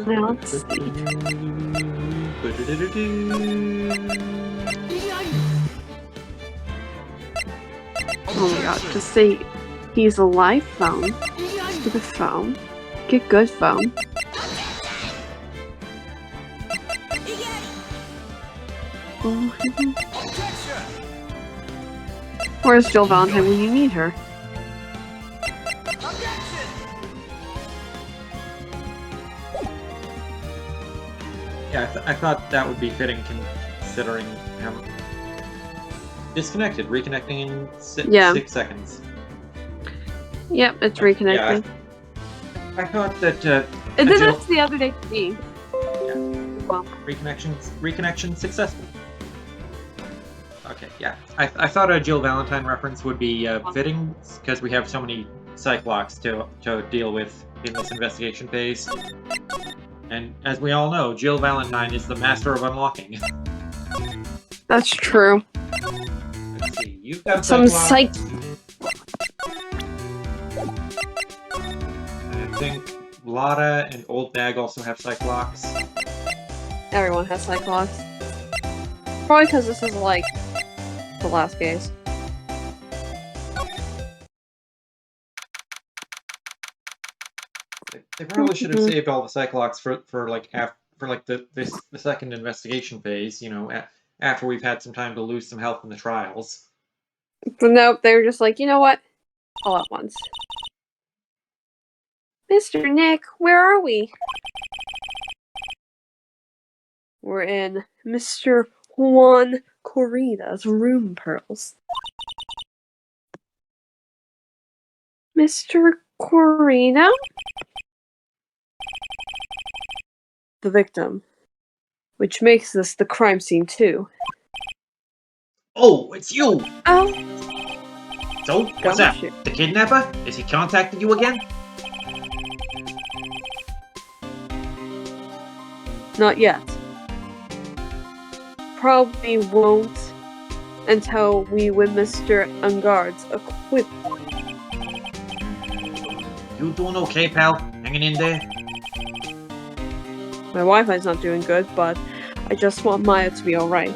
Now let's see. Oh my god, just say he's alive phone. Get a phone. Get good phone. Where's Jill Valentine when you need her? Yeah, I thought that would be fitting considering disconnected, reconnecting in 6 seconds. Yep, it's reconnecting. Yeah, I thought that. It did this the other day to me. Yeah. Well, reconnection successful. Okay, yeah. I thought a Jill Valentine reference would be fitting because we have so many Cyclops to deal with in this investigation phase. And as we all know, Jill Valentine is the master of unlocking. That's true. Let's see, you've got some Cyclops. I think Lotta and Old Bag also have Cyclops. Everyone has Cyclops. Probably because this is like the last case. They probably should have saved all the Cyclops for the second investigation phase. You know, after we've had some time to lose some health in the trials. But nope, they were just like, you know what? All at once. Mr. Nick, where are we? We're in Mr. Juan Corrida's room, Pearls. Mr. Corrida? The victim. Which makes this the crime scene, too. Oh, it's you! Oh. So, what's up? The kidnapper? Is he contacting you again? Not yet. Probably won't until we win Mr. Ungard's acquittal. You doing okay, pal? Hanging in there? My Wi-Fi's not doing good, but I just want Maya to be alright.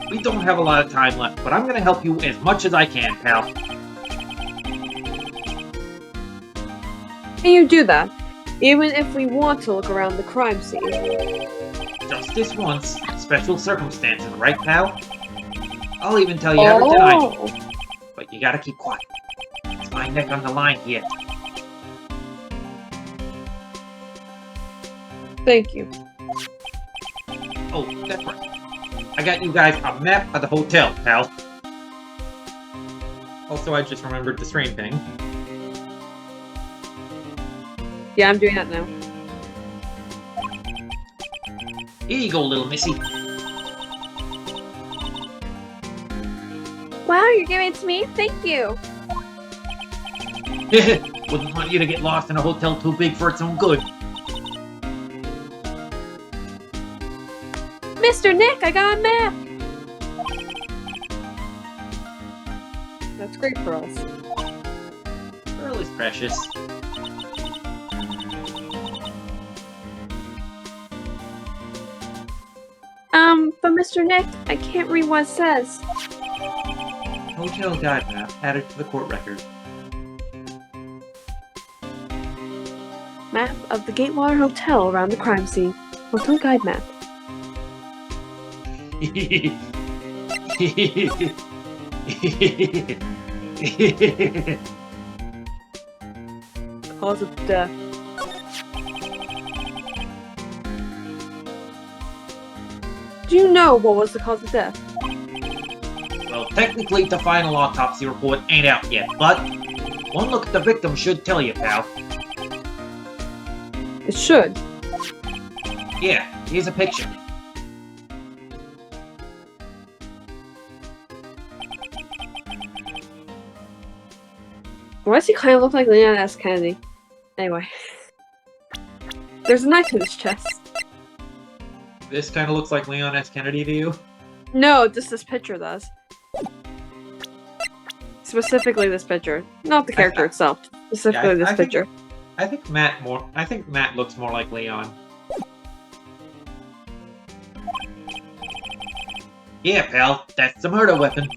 We don't have a lot of time left, but I'm gonna help you as much as I can, pal. Can you do that? Even if we want to look around the crime scene. Just this once. Special circumstances, right, pal? I'll even tell you everything I know. But you gotta keep quiet. It's my neck on the line here. Thank you. Oh, that's right. I got you guys a map of the hotel, pal. Also, I just remembered the stream thing. Yeah, I'm doing that now. Here you go, little missy. Wow, you're giving it to me? Thank you. Wouldn't want you to get lost in a hotel too big for its own good. Mr. Nick, I got a map! That's great for us. Pearl is precious. But Mr. Nick, I can't read what it says. Hotel guide map added to the court record. Map of the Gatewater Hotel around the crime scene. Hotel guide map. Cause of death. Do you know what was the cause of death? Well, technically the final autopsy report ain't out yet, but one look at the victim should tell you, pal. It should. Yeah, here's a picture. Why does he kind of look like Leon S. Kennedy? Anyway. There's a knife in his chest. This kind of looks like Leon S. Kennedy to you? No, just this picture does. specifically this picture, not the character itself. Specifically this picture. I think Matt looks more like Leon. Yeah, pal, that's the murder weapon.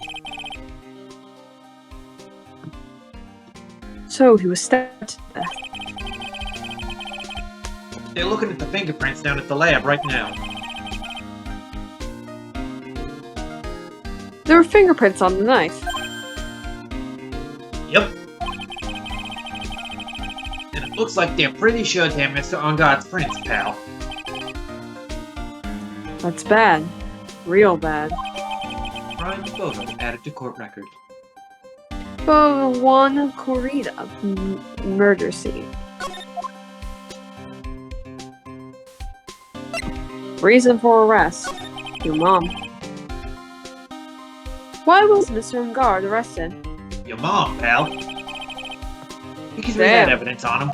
So he was stabbed to death. They're looking at the fingerprints down at the lab right now. There were fingerprints on the knife. Yep. And it looks like they're pretty sure they're Mr. Ongod's prints, pal. That's bad. Real bad. Prime photo added to court record. Photo 1 Corrida murder scene. Reason for arrest. Your mom. Why was Mr. Ungard arrested? Your mom, pal. Because we had evidence on him.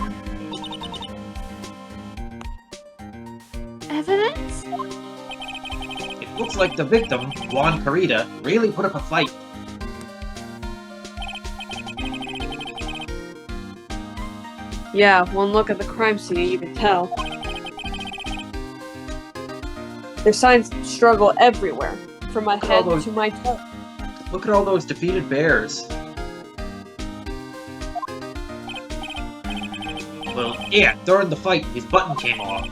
Evidence? It looks like the victim, Juan Carita, really put up a fight. Yeah, one look at the crime scene, you can tell. There's signs of struggle everywhere, from my head to my toe. Look at all those defeated bears. Well, yeah, during the fight, his button came off.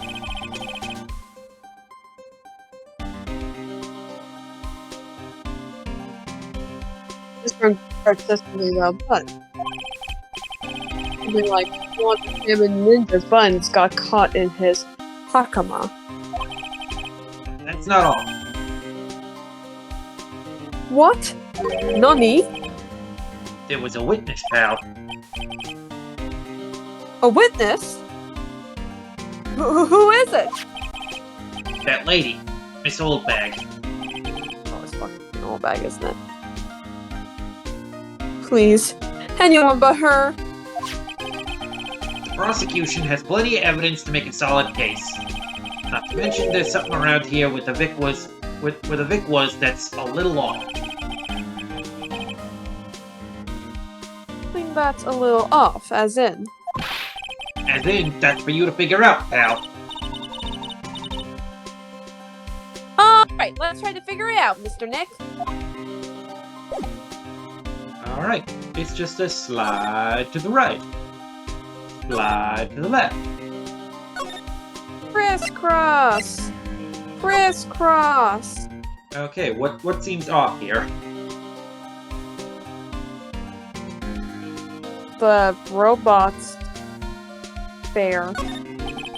This one successfully well done. Something like one of him and Ninja's buttons got caught in his hakama. That's not all. What? Nani? There was a witness, pal. A witness? Who is it? That lady, Miss Oldbag. Oh, it's fucking old bag, isn't it? Please. Anyone but her. The prosecution has plenty of evidence to make a solid case. Not to mention there's something around here where the Vic was that's a little off. I think that's a little off, as in. As in, that's for you to figure out, pal. Alright, let's try to figure it out, Mr. Nick. Alright, it's just a slide to the right. Slide to the left. Crisscross! Crisscross! Okay, what seems off here? The robot's bear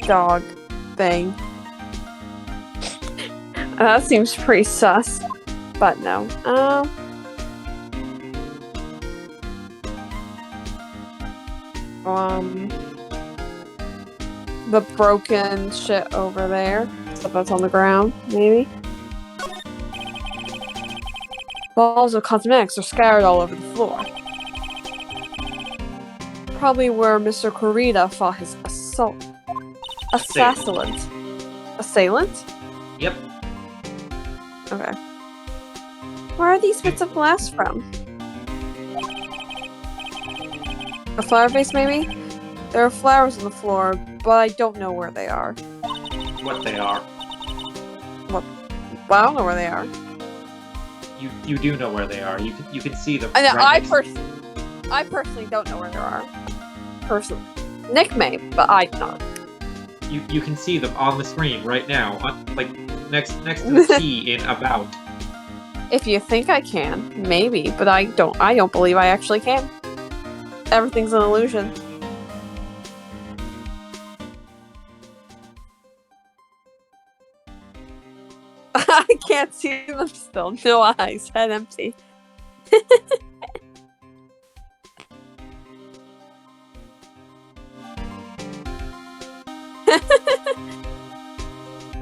dog thing. That seems pretty sus. But no. The broken shit over there. Stuff that's on the ground, maybe. Balls of cosmetics are scattered all over the floor. Probably where Mr. Corrida fought his assailant. Assailant? Yep. Okay. Where are these bits of glass from? A flower vase, maybe? There are flowers on the floor, but I don't know where they are. What they are. What? Well, I don't know where they are. You do know where they are. You can see them. I know. Right I personally don't know where they are. Personally, Nick may, but I don't. You can see them on the screen right now, like next to the T in about. If you think I can, maybe, but I don't. I don't believe I actually can. Everything's an illusion. I can't see them still. No eyes. Head empty.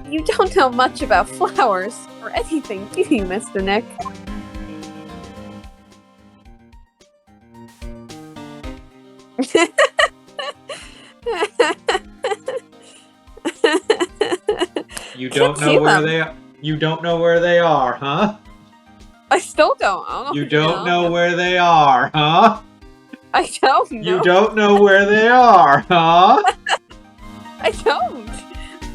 You don't know much about flowers or anything, do you, Mr. Nick? You don't know where they are. You don't know where they are, huh? I still still don't. I don't know. You don't know where they are, huh? I don't know. You don't know where they are, huh? I don't.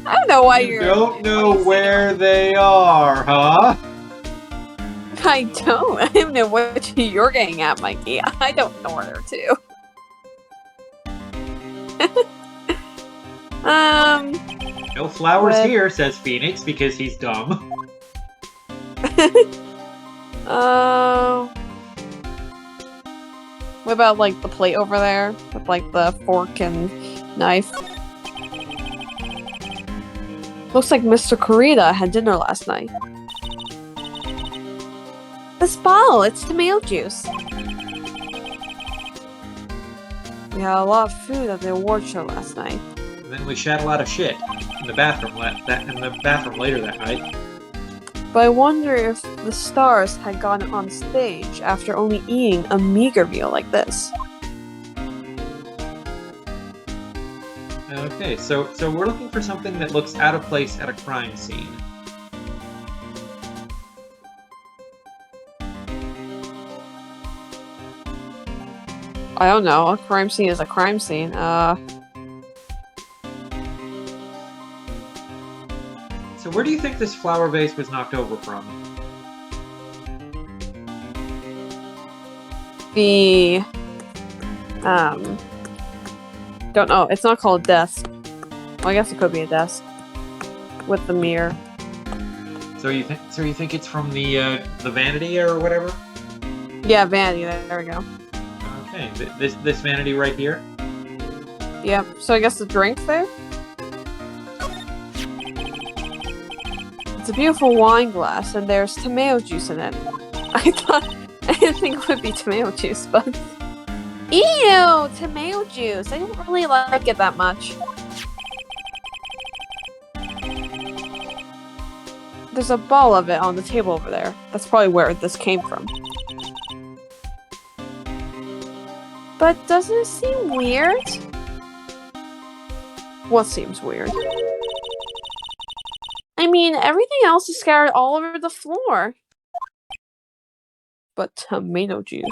I don't know why You don't know where they are, huh? I don't. I don't know what you're getting at, Mikey. I don't know where they're to. No flowers here, says Phoenix, because he's dumb. What about, like, the plate over there? With, like, the fork and knife? Looks like Mr. Kurita had dinner last night. This bottle, it's tomato juice. We had a lot of food at the award show last night. And then we shat a lot of shit in the bathroom later that night. But I wonder if the stars had gone on stage after only eating a meager meal like this. Okay, so we're looking for something that looks out of place at a crime scene. I don't know. A crime scene is a crime scene. So where do you think this flower vase was knocked over from? The... Don't know. It's not called a desk. Well, I guess it could be a desk. With the mirror. So you think it's from the vanity or whatever? Yeah, vanity. There we go. Okay, this vanity right here? Yep. So I guess the drink's there? It's a beautiful wine glass, and there's tomato juice in it. I didn't think it would be tomato juice, but... Ew! Tomato juice! I don't really like it that much. There's a ball of it on the table over there. That's probably where this came from. But doesn't it seem weird? What seems weird? I mean, everything else is scattered all over the floor. But tomato juice.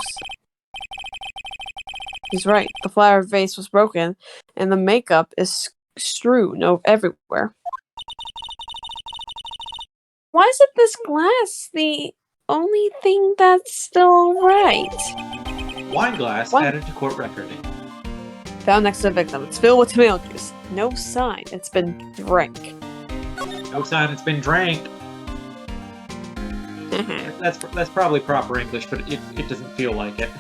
He's right. The flower vase was broken, and the makeup is strewn everywhere. Why isn't this glass the only thing that's still right? Wine glass added to court record. Found next to the victim. It's filled with tomato juice. No sign it's been drank. No sign it's been drank. That's probably proper English, but it doesn't feel like it.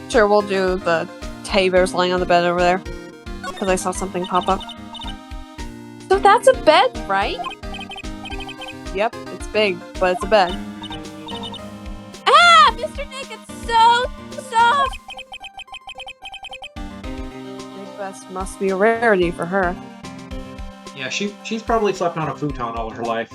Sure, we'll do the teddy bears lying on the bed over there. Because I saw something pop up. So that's a bed, right? Yep, it's big, but it's a bed. Ah! Mr. Nick, it's so soft! Big beds must be a rarity for her. Yeah, she's probably slept on a futon all her life.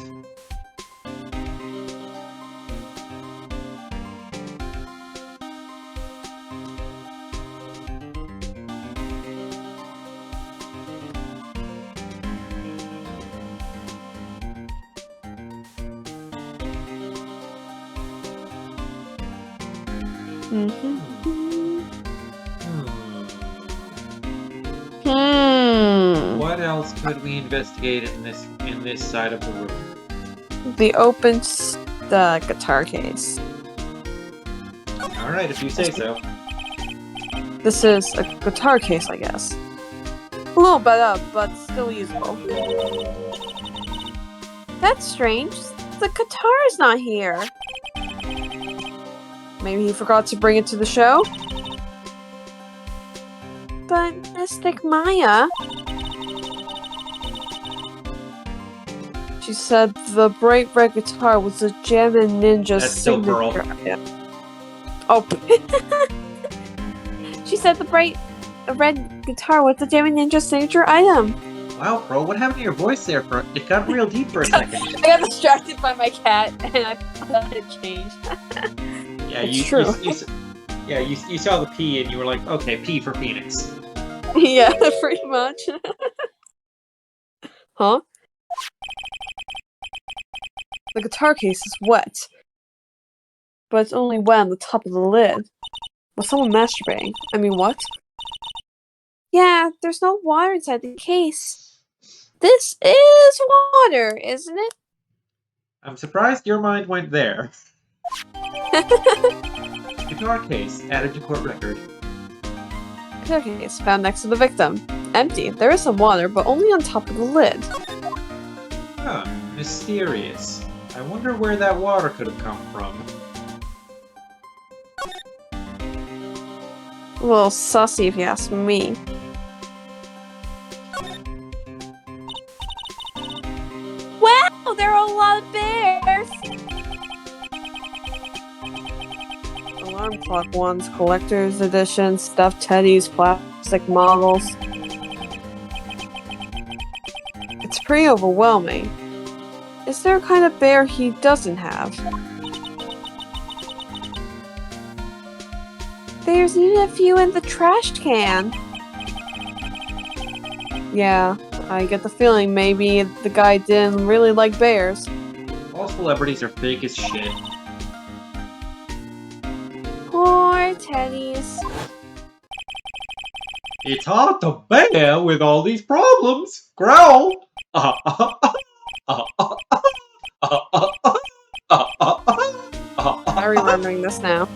What else could we investigate in this side of the room? The open the guitar case. All right, if you say so. This is a guitar case, I guess. A little bit up, but still usable. That's strange. The guitar is not here. Maybe he forgot to bring it to the show? But Mystic Maya... She said the bright red guitar was the Gem and Ninja's signature. Yeah. Oh. She said the bright red guitar was the Gem and Ninja's signature item. Wow, Pearl, what happened to your voice there? It got real deep for a second. I got distracted by my cat, and I thought it changed. Yeah, it's true. You saw the P, and you were like, okay, P for Phoenix. Yeah, pretty much. Huh? The guitar case is wet, but it's only wet on the top of the lid. Was someone masturbating? I mean, what? Yeah, there's no water inside the case. This is water, isn't it? I'm surprised your mind went there. Guitar case added to court record. Guitar case found next to the victim. Empty. There is some water, but only on top of the lid. Huh, mysterious. I wonder where that water could have come from. A little sussy if you ask me. Wow, there are a lot of bears! Alarm clock ones, collector's edition, stuffed teddies, plastic models. It's pretty overwhelming. Is there a kind of bear he doesn't have? There's even a few in the trash can. Yeah, I get the feeling maybe the guy didn't really like bears. All celebrities are fake as shit. Poor teddies. It's hard to bear with all these problems. Growl. I'm remembering this now.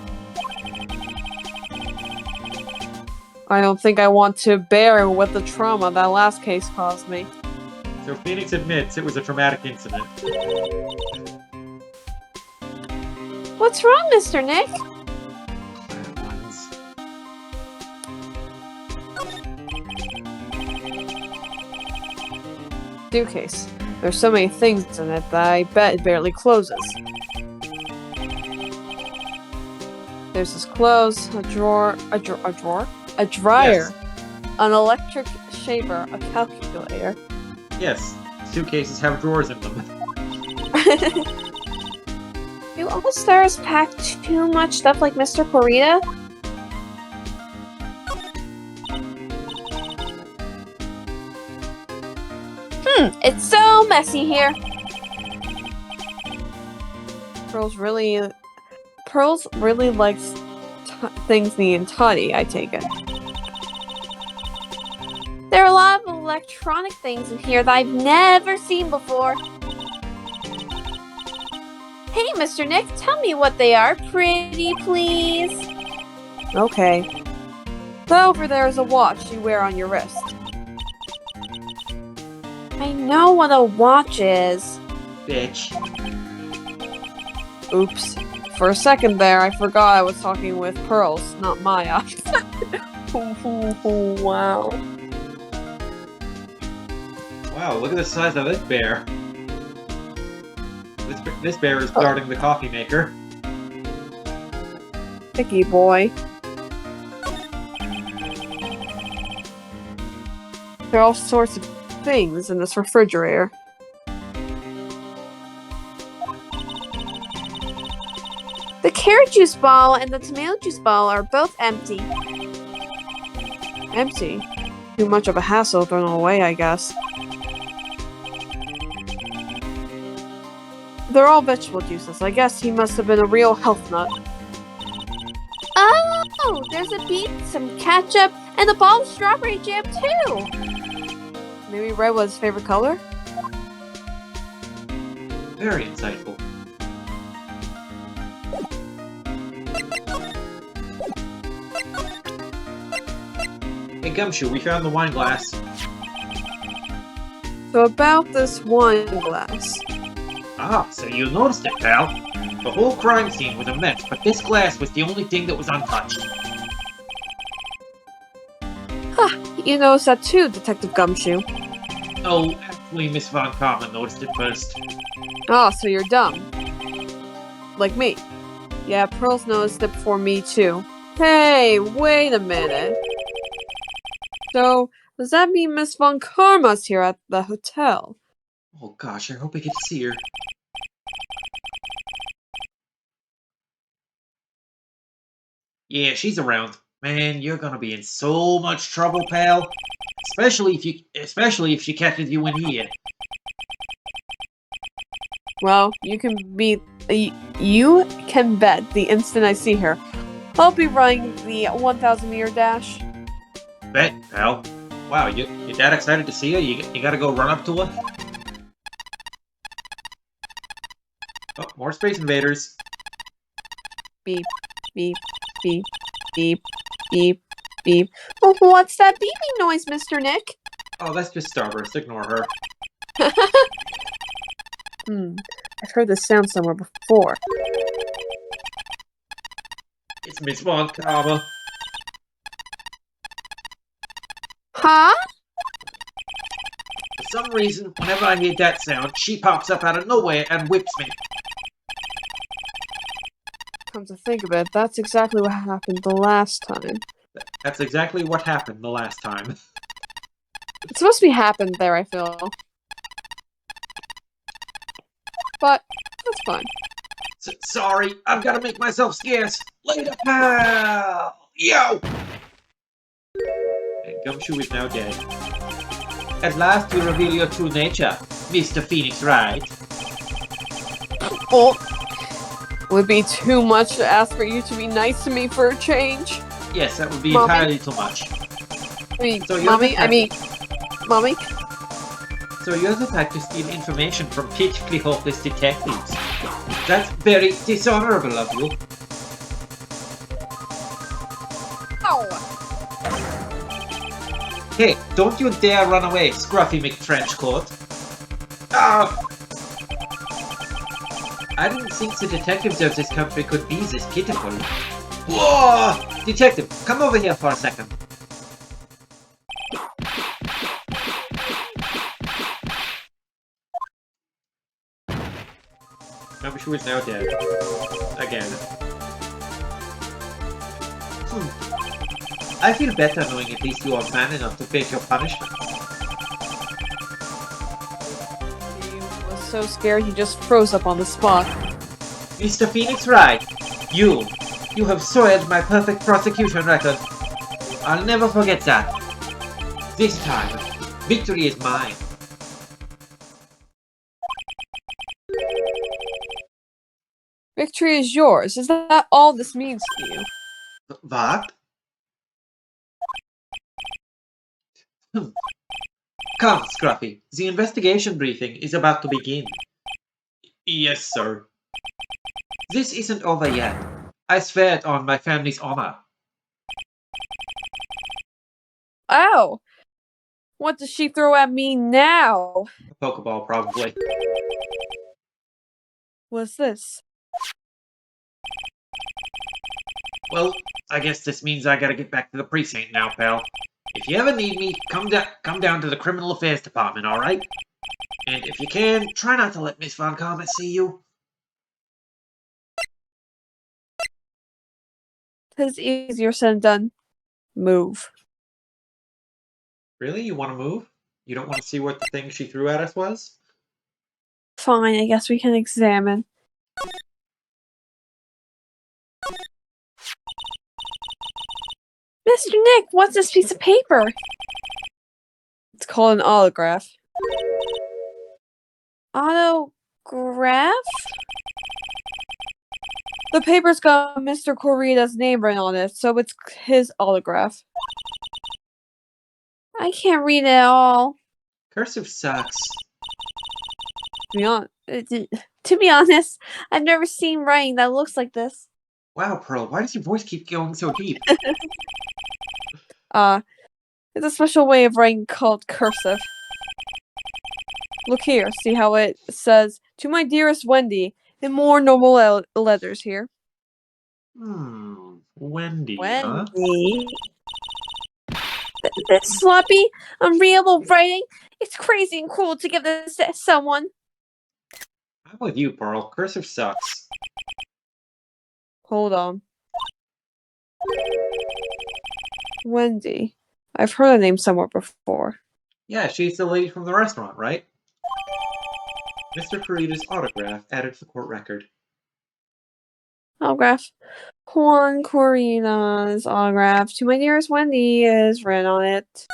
I don't think I want to bear with the trauma that last case caused me. So Phoenix admits it was a traumatic incident. What's wrong, Mr. Nick? Suitcase. There's so many things in it that I bet it barely closes. There's his clothes, a dryer, Yes. an electric shaver, a calculator. Yes, suitcases have drawers in them. Do all stars pack too much stuff like Mr. Corita? It's so messy here. Pearls really likes things neat and tidy, I take it. There are a lot of electronic things in here that I've never seen before. Hey, Mr. Nick, tell me what they are, pretty please. Okay. So over there is a watch you wear on your wrist. I know what a watch is. Bitch. Oops. For a second there, I forgot I was talking with Pearls, not Maya. Wow. Wow, look at the size of this bear. This bear is guarding the coffee maker. Picky boy. There are all sorts of things in this refrigerator. The carrot juice bottle and the tomato juice bottle are both empty. Empty? Too much of a hassle thrown away, I guess. They're all vegetable juices. I guess he must have been a real health nut. Oh, there's a beet, some ketchup, and a bottle of strawberry jam too! Maybe red was his favorite color? Very insightful. Hey Gumshoe, we found the wine glass. So about this wine glass. Ah, so you noticed it, pal. The whole crime scene was a mess, but this glass was the only thing that was untouched. You noticed that too, Detective Gumshoe. Oh, actually, Miss Von Karma noticed it first. Oh, so you're dumb. Like me. Yeah, Pearls noticed it before me too. Hey, wait a minute. So, does that mean Miss Von Karma's here at the hotel? Oh gosh, I hope we get to see her. Yeah, she's around. Man, you're gonna be in so much trouble, pal. Especially if she catches you in here. Well, you can bet the instant I see her, I'll be running the 1,000 meter dash. Bet, pal. Wow, you're that excited to see her? You gotta go run up to her? Oh, more Space Invaders. Beep, beep, beep, beep, beep, beep. Oh, what's that beeping noise, Mr. Nick? Oh, that's just Starburst. Ignore her. I've heard this sound somewhere before. It's Miss Von Karma. Huh? For some reason, whenever I hear that sound, she pops up out of nowhere and whips me. Come to think of it, that's exactly what happened the last time. That's exactly what happened the last time. It's supposed to be happened there, I feel. But, that's fine. Sorry, I've got to make myself scarce. Later, pal! Yo! And Gumshoe is now dead. At last you reveal your true nature, Mr. Phoenix Wright. Oh, would be too much to ask for you to be nice to me for a change. Yes, that would be Mommy? entirely too much. Mommy? So you're the type to steal information from pitifully hopeless detectives. That's very dishonorable of you. Ow! Hey, don't you dare run away, Scruffy McTrenchcoat. Ah! I didn't think the detectives of this country could be this pitiful. Whoa! Detective, come over here for a second. Gumshoe is now dead. Again. I feel better knowing at least you are man enough to face your punishment. He was so scared he just froze up on the spot. Mr. Phoenix Wright, you have soiled my perfect prosecution record. I'll never forget that. This time, victory is mine. Victory is yours. Is that all this means to you? What? Come, Scruffy. The investigation briefing is about to begin. Yes, sir. This isn't over yet. I swear it on my family's honor. Ow! What does she throw at me now? A Pokeball, probably. What's this? Well, I guess this means I gotta get back to the precinct now, pal. If you ever need me, come down to the Criminal Affairs Department, alright? And if you can, try not to let Miss Von Comet see you. 'Tis easier said than done. Move. Really? You want to move? You don't want to see what the thing she threw at us was? Fine, I guess we can examine. Mr. Nick, what's this piece of paper? It's called an autograph. Autograph? The paper's got Mr. Corrida's name written on it, so it's his autograph. I can't read it all. Cursive sucks. To be honest, I've never seen writing that looks like this. Wow, Pearl, why does your voice keep going so deep? It's a special way of writing called cursive. Look here, see how it says, "To my dearest Wendy," in more normal letters here. Wendy, huh? Wendy? This sloppy, unreadable writing? It's crazy and cruel to give this to someone. I'm with you, Pearl. Cursive sucks. Hold on. Wendy. I've heard her name somewhere before. Yeah, she's the lady from the restaurant, right? Mr. Corrida's autograph added to the court record. Autograph. Juan Corina's autograph to my dearest Wendy is written on it.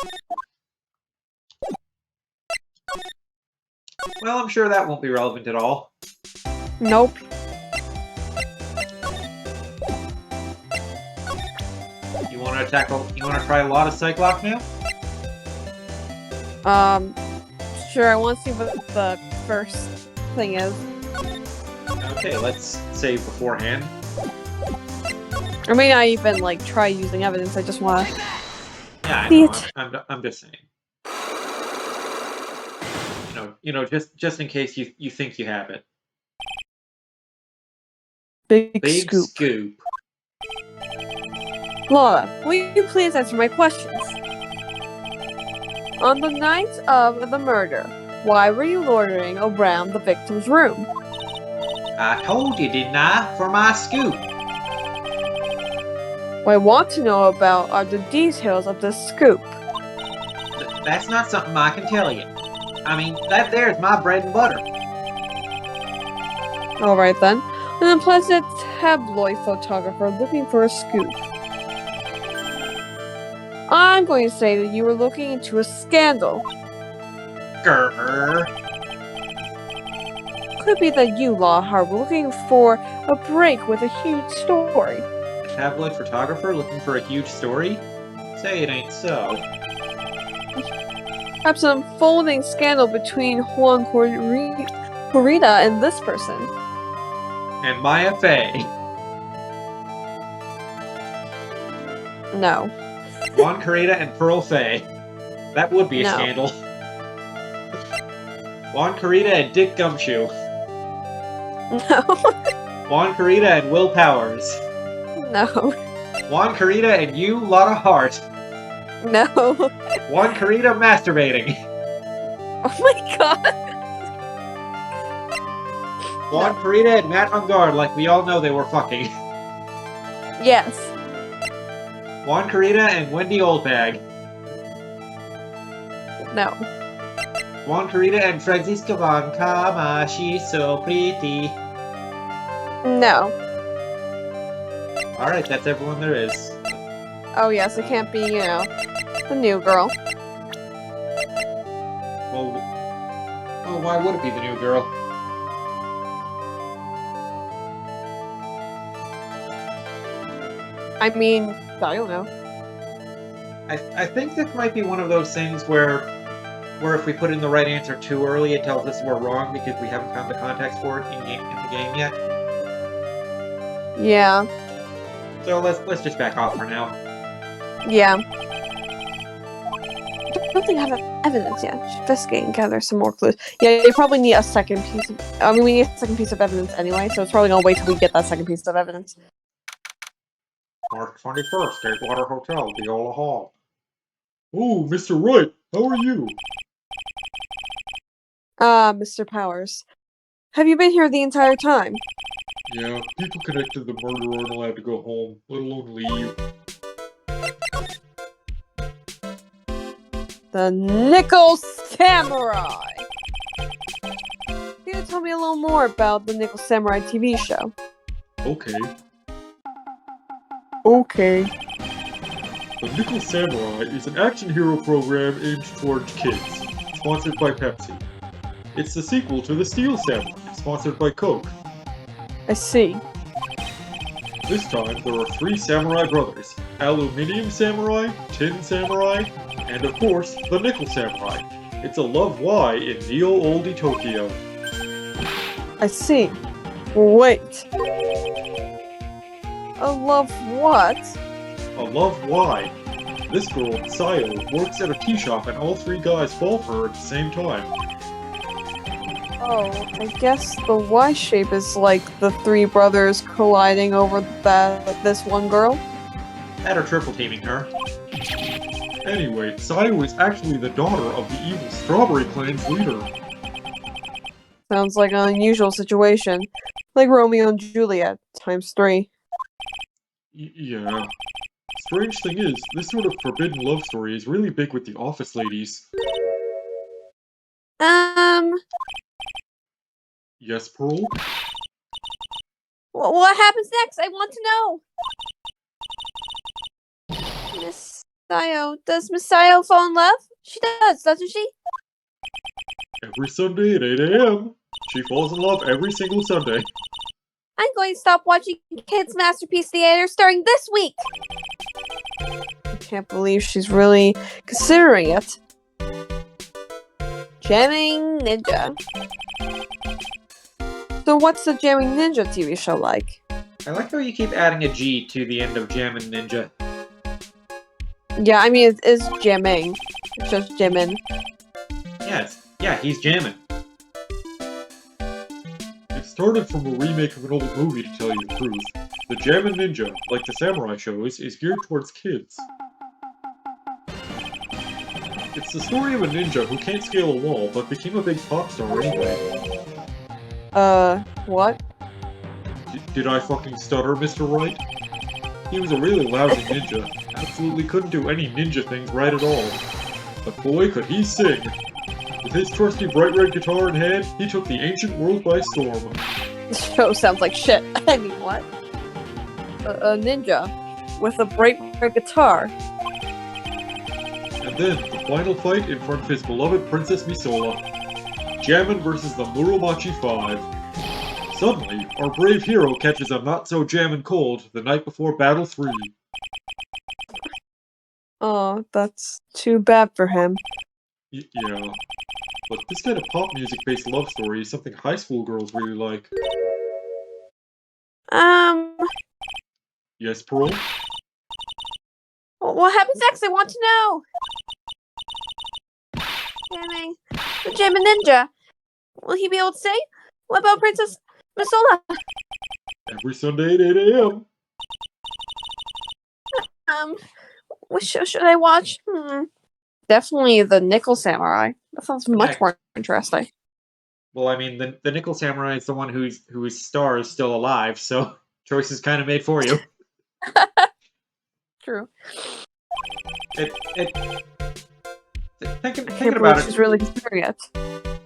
Well, I'm sure that won't be relevant at all. Nope. You want to tackle? You want to try a lot of Cyclops now? Sure, I want to see what the first thing is. Okay, let's save beforehand. I may not even, like, try using evidence, I just want to... Yeah, I See know. it. I'm just saying. Just in case you think you have it. Big Big scoop. scoop. Laura, will you please answer my questions? On the night of the murder, why were you loitering around the victim's room? I told you, didn't I? For my scoop. What I want to know about are the details of this scoop. That's not something I can tell you. I mean, that there's my bread and butter. Alright then. An unpleasant tabloid photographer looking for a scoop. I'm going to say that you were looking into a scandal. Grr. Could be that you, Lawhart, were looking for a break with a huge story. A tabloid photographer looking for a huge story? Say it ain't so. Perhaps an unfolding scandal between Juan Corrida and this person. And Maya Fey. No. Juan Carita and Pearl Fey. That would be a No. scandal. Juan Carita and Dick Gumshoe. No. Juan Carita and Will Powers. No. Juan Carita and you, Lotta Hart. No. Juan Carita masturbating. Oh my god. Juan Carita and Matt Ungard, like we all know they were fucking. Yes. Juan Carita and Wendy Oldbag. No. Juan Carita and Francisco Van Kama, she's so pretty. No. Alright, that's everyone there is. Oh yes, it can't be, the new girl. Well, why would it be the new girl? I mean, I don't know. I think this might be one of those things where if we put in the right answer too early, it tells us we're wrong because we haven't found the context for it in the game yet. Yeah. So let's just back off for now. Yeah. I don't think I have evidence yet. Should investigate and gather some more clues. Yeah, you probably need a second piece of... we need a second piece of evidence anyway, so it's probably gonna wait till we get that second piece of evidence. March 21st, Gatewater Hotel, Viola Hall. Oh, Mr. Wright, how are you? Mr. Powers. Have you been here the entire time? Yeah, people connected to the murder aren't allowed to go home, let alone leave. The Nickel Samurai! Can you tell me a little more about the Nickel Samurai TV show? Okay. Okay. The Nickel Samurai is an action hero program aimed towards kids, sponsored by Pepsi. It's the sequel to the Steel Samurai, sponsored by Coke. I see. This time, there are 3 samurai brothers. Aluminium Samurai, Tin Samurai, and of course, the Nickel Samurai. It's a Love Y in neo-oldie Tokyo. I see. Wait. A love what? A Love Y. This girl, Sayo, works at a tea shop and all 3 guys fall for her at the same time. Oh, I guess the Y shape is like the 3 brothers colliding over this one girl? That or triple teaming her. Anyway, Sayo is actually the daughter of the evil Strawberry Clan's leader. Sounds like an unusual situation. Like Romeo and Juliet, ×3. Yeah. Strange thing is, this sort of forbidden love story is really big with the office ladies. Well, What happens next? I want to know. Miss Sayo. Does Miss Sayo fall in love? She does, doesn't she? Every Sunday at 8 a.m. She falls in love every single Sunday. I'm going to stop watching Kids Masterpiece Theater starting this week. I can't believe she's really considering it. Jamming Ninja. So what's the Jamming Ninja TV show like? I like how you keep adding a G to the end of Jammin' Ninja. Yeah, I mean, it is jamming. It's just jamming. Yeah, he's jamming. It started from a remake of an old movie, to tell you the truth. The Jammin' Ninja, like the samurai shows, is geared towards kids. It's the story of a ninja who can't scale a wall, but became a big pop star anyway. What? Did I fucking stutter, Mr. Wright? He was a really lousy ninja. Absolutely couldn't do any ninja things right at all. But boy, could he sing! With his trusty bright red guitar in hand, he took the ancient world by storm. This show sounds like shit. I mean, what? A ninja with a bright red guitar. And then, the final fight in front of his beloved Princess Misola. Jammin' versus the Muromachi 5. Suddenly, our brave hero catches a not-so-jammin' cold the night before Battle 3. Oh, that's too bad for him. Yeah. But this kind of pop music-based love story is something high school girls really like. Yes, Pearl? What happens next? I want to know! Jamming. The Jammin' Ninja. Will he be able to sing? What about Princess Misola? Every Sunday at 8 a.m. Which show should I watch? Definitely the Nickel Samurai. That sounds much more interesting. Well, I mean, the Nickel Samurai is the one whose star is still alive, so choice is kind of made for you. True. Thinking about it, she's really considering it.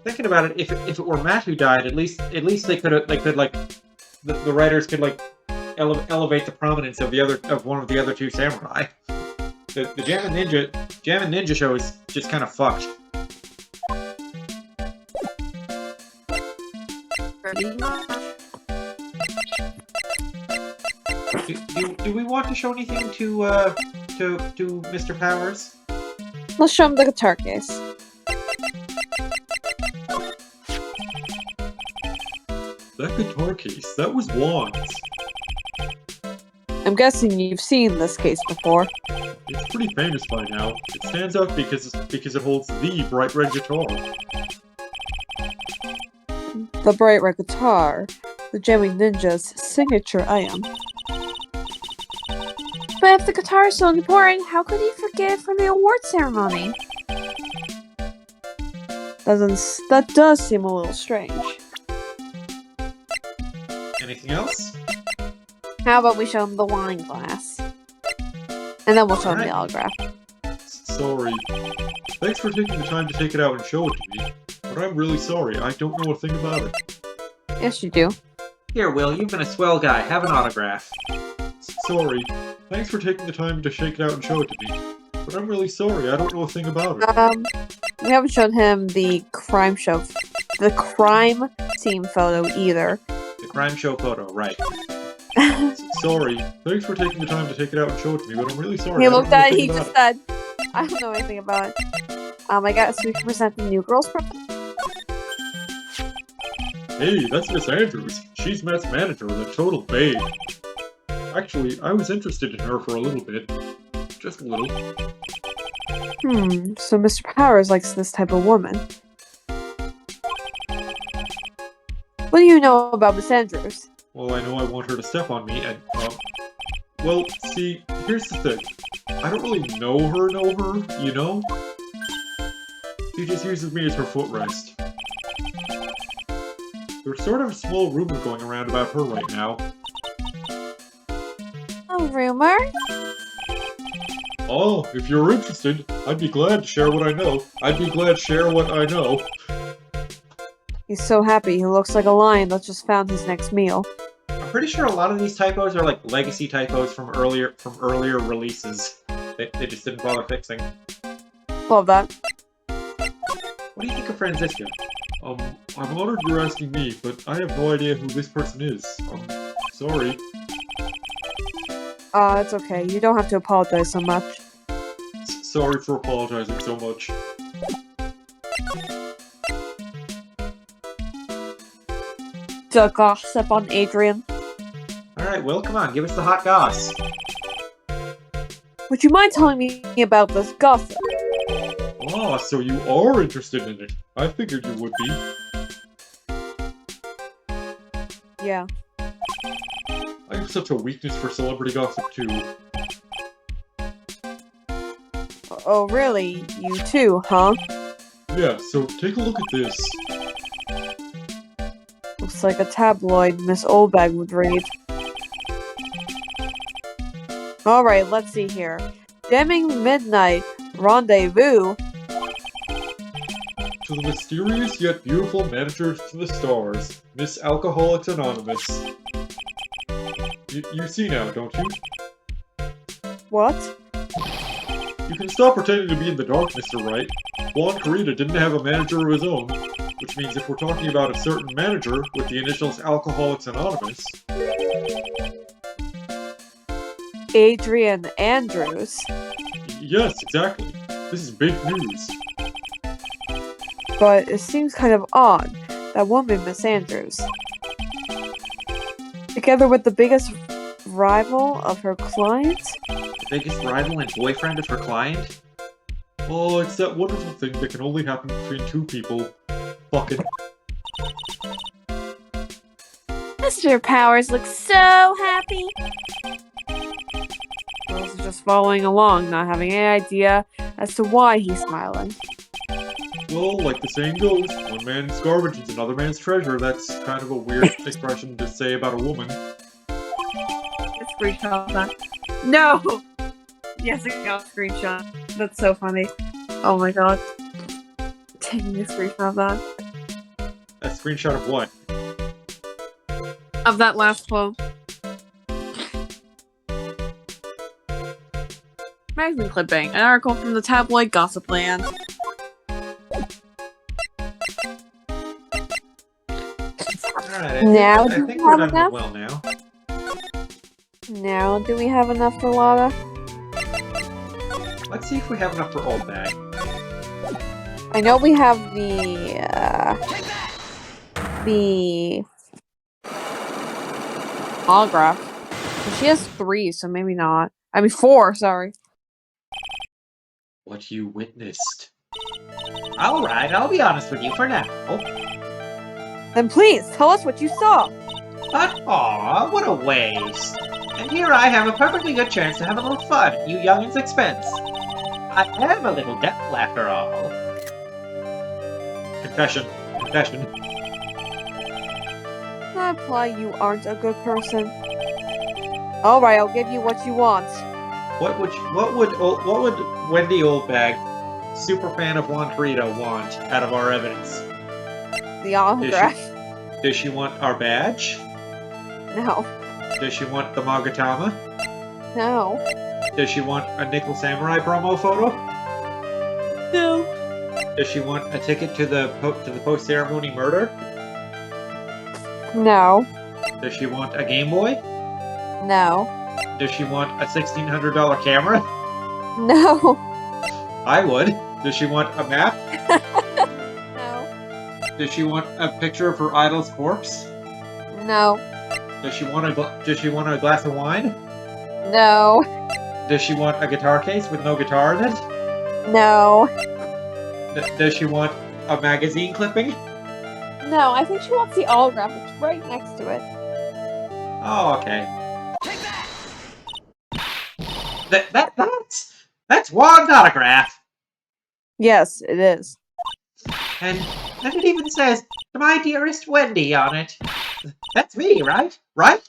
Thinking about it, if it were Matt who died, at least they could the writers could elevate the prominence of one of the other two samurai. The Jammin' Ninja show is just kind of fucked. Do we want to show anything to Mr. Powers? Let's show him the guitar case. That guitar case, that was Juan's. I'm guessing you've seen this case before. It's pretty famous by now. It stands out because it holds the bright red guitar. The bright red guitar, the Jamming Ninja's signature item. But if the guitar is so important, how could he forget it from the award ceremony? That does seem a little strange. Anything else? How about we show him the wine glass? And then we'll show him the autograph. Sorry. Thanks for taking the time to take it out and show it to me. But I'm really sorry, I don't know a thing about it. Yes, you do. Here, Will, you've been a swell guy. Have an autograph. Sorry. Thanks for taking the time to shake it out and show it to me. But I'm really sorry, I don't know a thing about it. We haven't shown him the crime scene photo either. The crime show photo, right. Sorry. Thanks for taking the time to take it out and show it to me, but I'm really sorry. He looked at it, he just said, I don't know anything about it. I guess we can present the new girls program. Hey, that's Miss Andrews. She's Matt's manager and a total babe. Actually, I was interested in her for a little bit. Just a little. So Mr. Powers likes this type of woman. What do you know about Miss Andrews? Well, I know I want her to step on me, and, well, see, here's the thing. I don't really know her, you know? She just uses me as her footrest. There's sort of a small rumor going around about her right now. A rumor? Oh, if you're interested, I'd be glad to share what I know. He's so happy, he looks like a lion that just found his next meal. I'm pretty sure a lot of these typos are like legacy typos from earlier releases. They just didn't bother fixing. Love that. What do you think of Franziska? I'm honored you're asking me, but I have no idea who this person is. Sorry. It's okay. You don't have to apologize so much. Sorry for apologizing so much. The gossip on Adrian. Alright, Will, come on, give us the hot goss. Would you mind telling me about this gossip? Ah, so you are interested in it. I figured you would be. Yeah. I have such a weakness for celebrity gossip, too. Oh, really? You too, huh? Yeah, so take a look at this. Looks like a tabloid Miss Oldbag would read. Alright, let's see here. Deming Midnight Rendezvous. To the mysterious yet beautiful managers to the stars, Miss Alcoholics Anonymous. You see now, don't you? What? You can stop pretending to be in the dark, Mr. Wright. Juan Carita didn't have a manager of his own, which means if we're talking about a certain manager with the initials Alcoholics Anonymous... Adrian Andrews. Yes, exactly. This is big news. But it seems kind of odd. That woman, Miss Andrews. Together with the biggest rival of her client? The biggest rival and boyfriend of her client? Oh, it's that wonderful thing that can only happen between two people. Fucking. Mr. Powers looks so happy. Rose is just following along, not having any idea as to why he's smiling. Well, like the saying goes, one man's garbage is another man's treasure. That's kind of a weird expression to say about a woman. Let's screenshot that. No! Yes, I got a screenshot. That's so funny. Oh my god. Taking a screenshot of that. A screenshot of what? Of that last quote. Magazine clipping. An article from the tabloid Gossip Land. Alright, Now I do think we we're have done with enough? Will now. Now, do we have enough for Lada? Let's see if we have enough for Old Bag. I know we have the holograph. She has 3, so maybe not. I mean 4, sorry. What you witnessed. Alright, I'll be honest with you for now. Then please, tell us what you saw! But, aw, what a waste. And here I have a perfectly good chance to have a little fun at you young'uns' expense. I am a little devil after all. Confession. Confession. Not imply you aren't a good person. Alright, I'll give you what you want. What would Wendy Oldbag, super fan of Juan Carita, want out of our evidence? The autograph. Does she want our badge? No. Does she want the Magatama? No. Does she want a Nickel Samurai promo photo? No. Does she want a ticket to the post-ceremony murder? No. Does she want a Game Boy? No. Does she want a $1,600 camera? No. I would. Does she want a map? No. Does she want a picture of her idol's corpse? No. Does she want a glass of wine? No. Does she want a guitar case with no guitar in it? No. Does she want a magazine clipping? No, I think she wants the autograph. It's right next to it. Oh, okay. That's Juan's autograph. Yes, it is. And it even says, "To my dearest Wendy" on it. That's me, right? Right?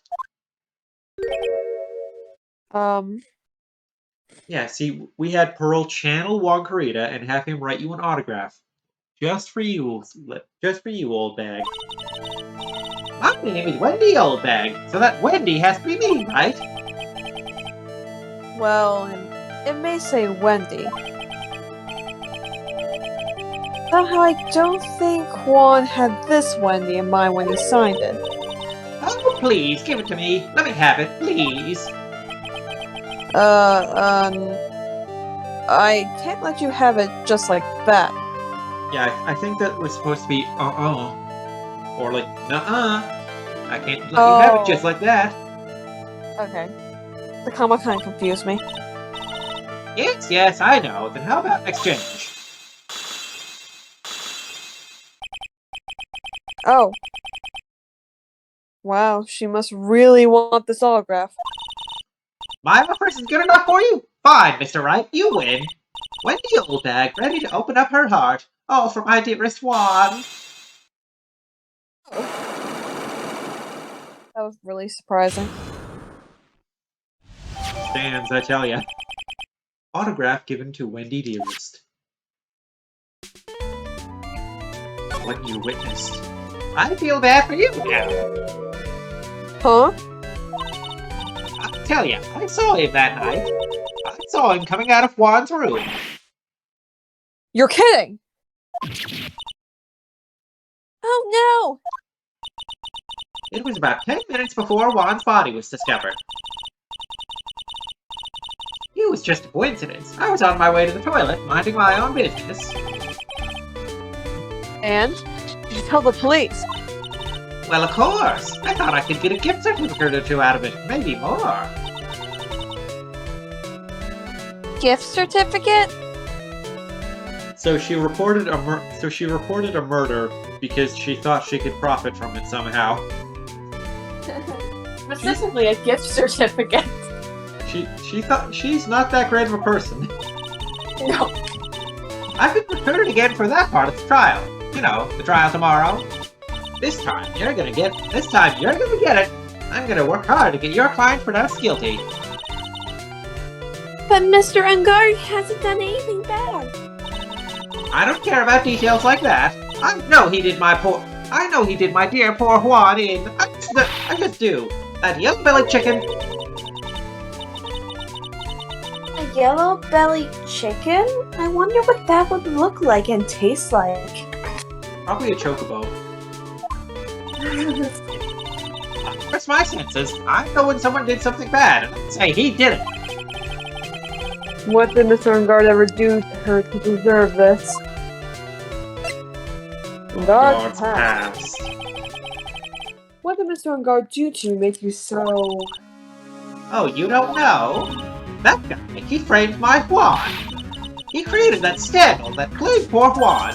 Yeah, see, we had Pearl channel Juan Carita and have him write you an autograph. Just for you, old bag. My name is Wendy Oldbag, so that Wendy has to be me, right? Well, it may say Wendy. Somehow I don't think Juan had this Wendy in mind when he signed it. Oh, please, give it to me. Let me have it, please. I can't let you have it just like that. Yeah, I think that was supposed to be or like nuh-uh. I can't let you have it just like that. Okay. The comma kind of confused me. Yes, I know. Then how about exchange? Oh. Wow, she must really want this autograph. My reference is good enough for you? Fine, Mr. Wright, you win. Wendy Oldbag, ready to open up her heart. Oh, for my dearest Juan. That was really surprising. Stands, I tell ya. Autograph given to Wendy Dearest. What you witnessed. I feel bad for you now. Huh? I tell ya, I saw him that night. I saw him coming out of Juan's room. You're kidding! Oh no! It was about 10 minutes before Juan's body was discovered. It was just a coincidence. I was on my way to the toilet, minding my own business. And? You tell the police. Well, of course. I thought I could get a gift certificate or two out of it, maybe more. Gift certificate? So she reported a murder because she thought she could profit from it somehow. Specifically a gift certificate. She thought she's not that great of a person. No. I've been recruited again for that part of the trial. You know, the trial tomorrow. This time you're gonna get it. I'm gonna work hard to get your client pronounced guilty. But Mr. Ungard hasn't done anything bad. I don't care about details like that. I know he did my dear poor Juan in. I just do. That yellow-bellied chicken. A yellow-bellied chicken? I wonder what that would look like and taste like. Probably a chocobo. What's my senses? I know when someone did something bad, and I say he did it. What did Mr. Ungard ever do to her to deserve this? Guard's pass. What did Mr. Ungard do to make you so... Oh, you don't know? That guy, he framed my Juan. He created that scandal that plagued poor Juan.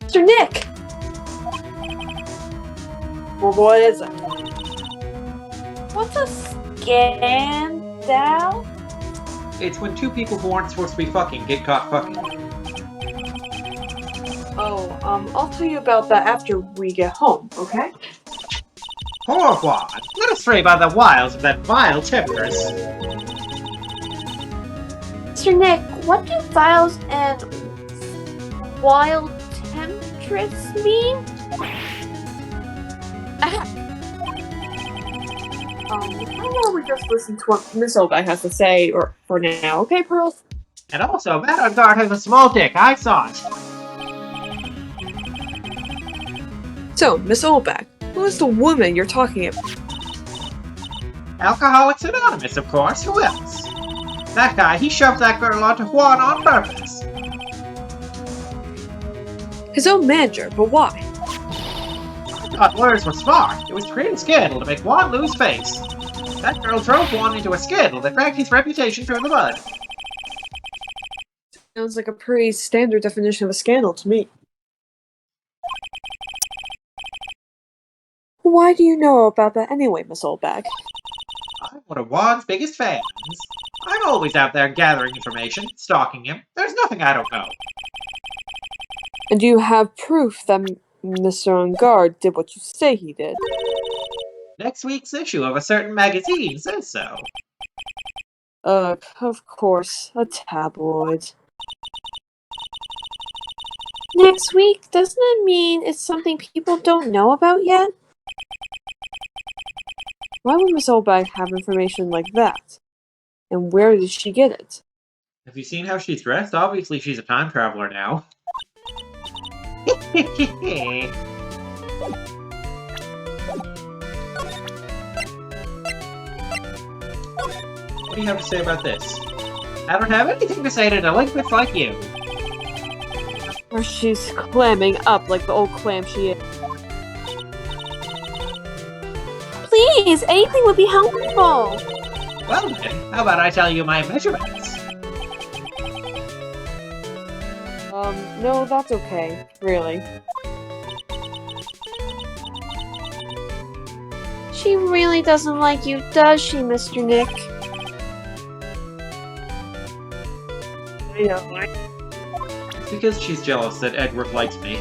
Mr. Nick! Well, what is it? What's a scandal? It's when two people who aren't supposed to be fucking get caught fucking. Oh, I'll tell you about that after we get home, okay? Poor Juan, led astray by the wiles of that vile temptress. Mr. Nick, what do vials and wild temptress mean? How about we just listen to what Miss Oldback has to say for now, okay, Pearls? And also, Madame Guard has a small dick, I saw it. So, Miss Oldback, who is the woman you're talking about? Alcoholics Anonymous, of course, who else? That guy, he shoved that girl onto Juan on purpose. His own manager, but why? I thought lawyers were smart. It was to create a scandal to make Juan lose face. That girl drove Juan into a scandal that dragged his reputation through the mud. Sounds like a pretty standard definition of a scandal to me. Why do you know about that anyway, Miss Oldback? I'm one of Juan's biggest fans. I'm always out there gathering information, stalking him. There's nothing I don't know. And do you have proof that Mr. Ungard did what you say he did? Next week's issue of a certain magazine says so. Of course, a tabloid. Next week? Doesn't it mean it's something people don't know about yet? Why would Miss Oldbag have information like that? And where did she get it? Have you seen how she's dressed? Obviously, she's a time traveler now. What do you have to say about this? I don't have anything to say to delinquents like you. Or she's clamming up like the old clam she is. Please, anything would be helpful. Well then, how about I tell you my measurements? No, that's okay. Really. She really doesn't like you, does she, Mr. Nick? I know, right? It's because she's jealous that Edward likes me.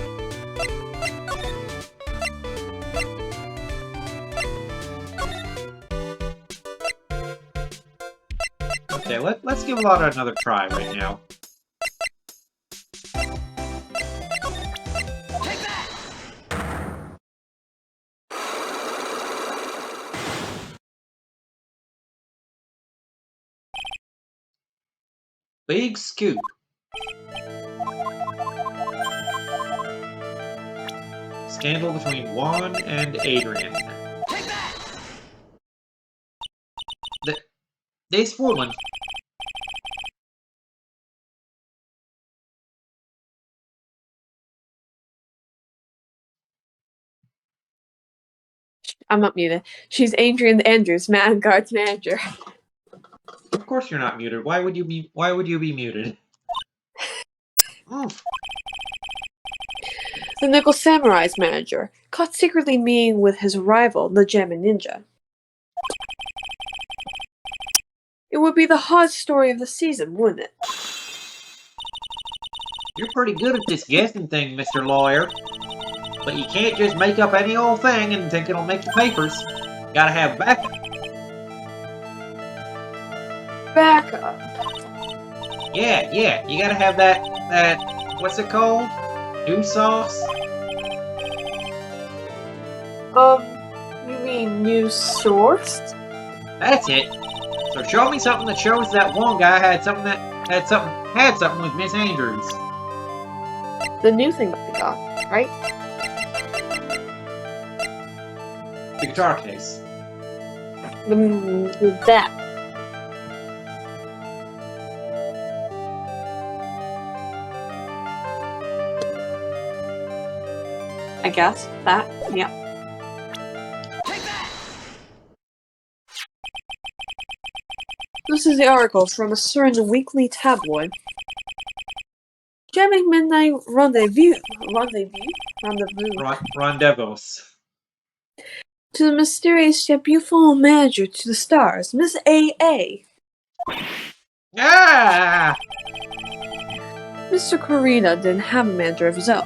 Okay, let's give Lotta another try right now. Big scoop. Scandal between Juan and Adrian. This woman. I'm not muted. She's Adrian Andrews, Vanguard's manager. Of course you're not muted. Why would you be muted? Oof. The Nickel Samurai's manager, caught secretly meeting with his rival, the Gemma Ninja. It would be the hottest story of the season, wouldn't it? You're pretty good at this guessing thing, Mr. Lawyer. But you can't just make up any old thing and think it'll make the papers. Gotta have backup. Backup. Yeah, you gotta have that, what's it called? New sauce? You mean new source? That's it. So show me something that shows that one guy had something with Miss Andrews. The new thing that we got, right? The guitar case. That. I guess. That. Yeah. This is the article from a certain weekly tabloid. Jamming Midnight Rendezvous. Rendezvous. To the mysterious yet beautiful manager to the stars, Miss A.A. Ah! Mr. Corina didn't have a manager of his own.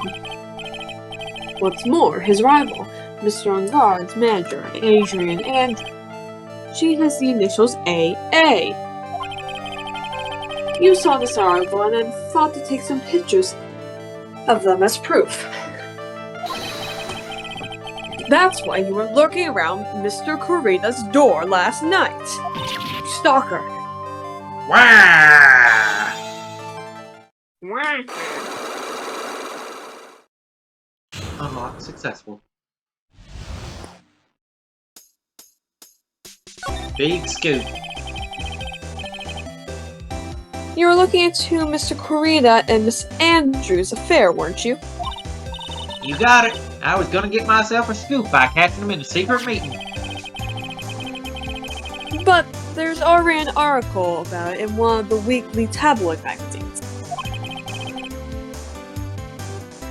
What's more, his rival, Mr. Angard's manager, Adrian Andrew. She has the initials A.A. You saw this article and then thought to take some pictures of them as proof. That's why you were lurking around Mr. Corina's door last night. Stalker. Wah! Unlock successful. Big scoop. You were looking into Mr. Corina and Miss Andrews' affair, weren't you? You got it. I was gonna get myself a scoop by catching them in a secret meeting. But there's already an article about it in one of the weekly tabloid magazines.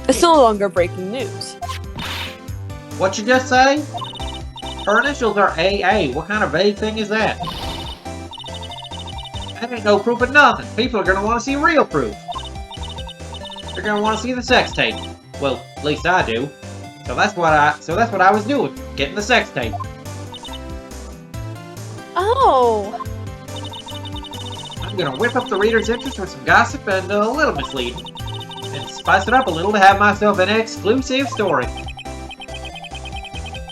It's no longer breaking news. What you just say? Her initials are AA. What kind of vague thing is that? That ain't no proof of nothing. People are gonna want to see real proof. They're gonna want to see the sex tape. Well, at least I do. So that's what I was doing, getting the sex tape. Oh. I'm gonna whip up the reader's interest with some gossip and a little misleading. spice it up a little to have myself an exclusive story.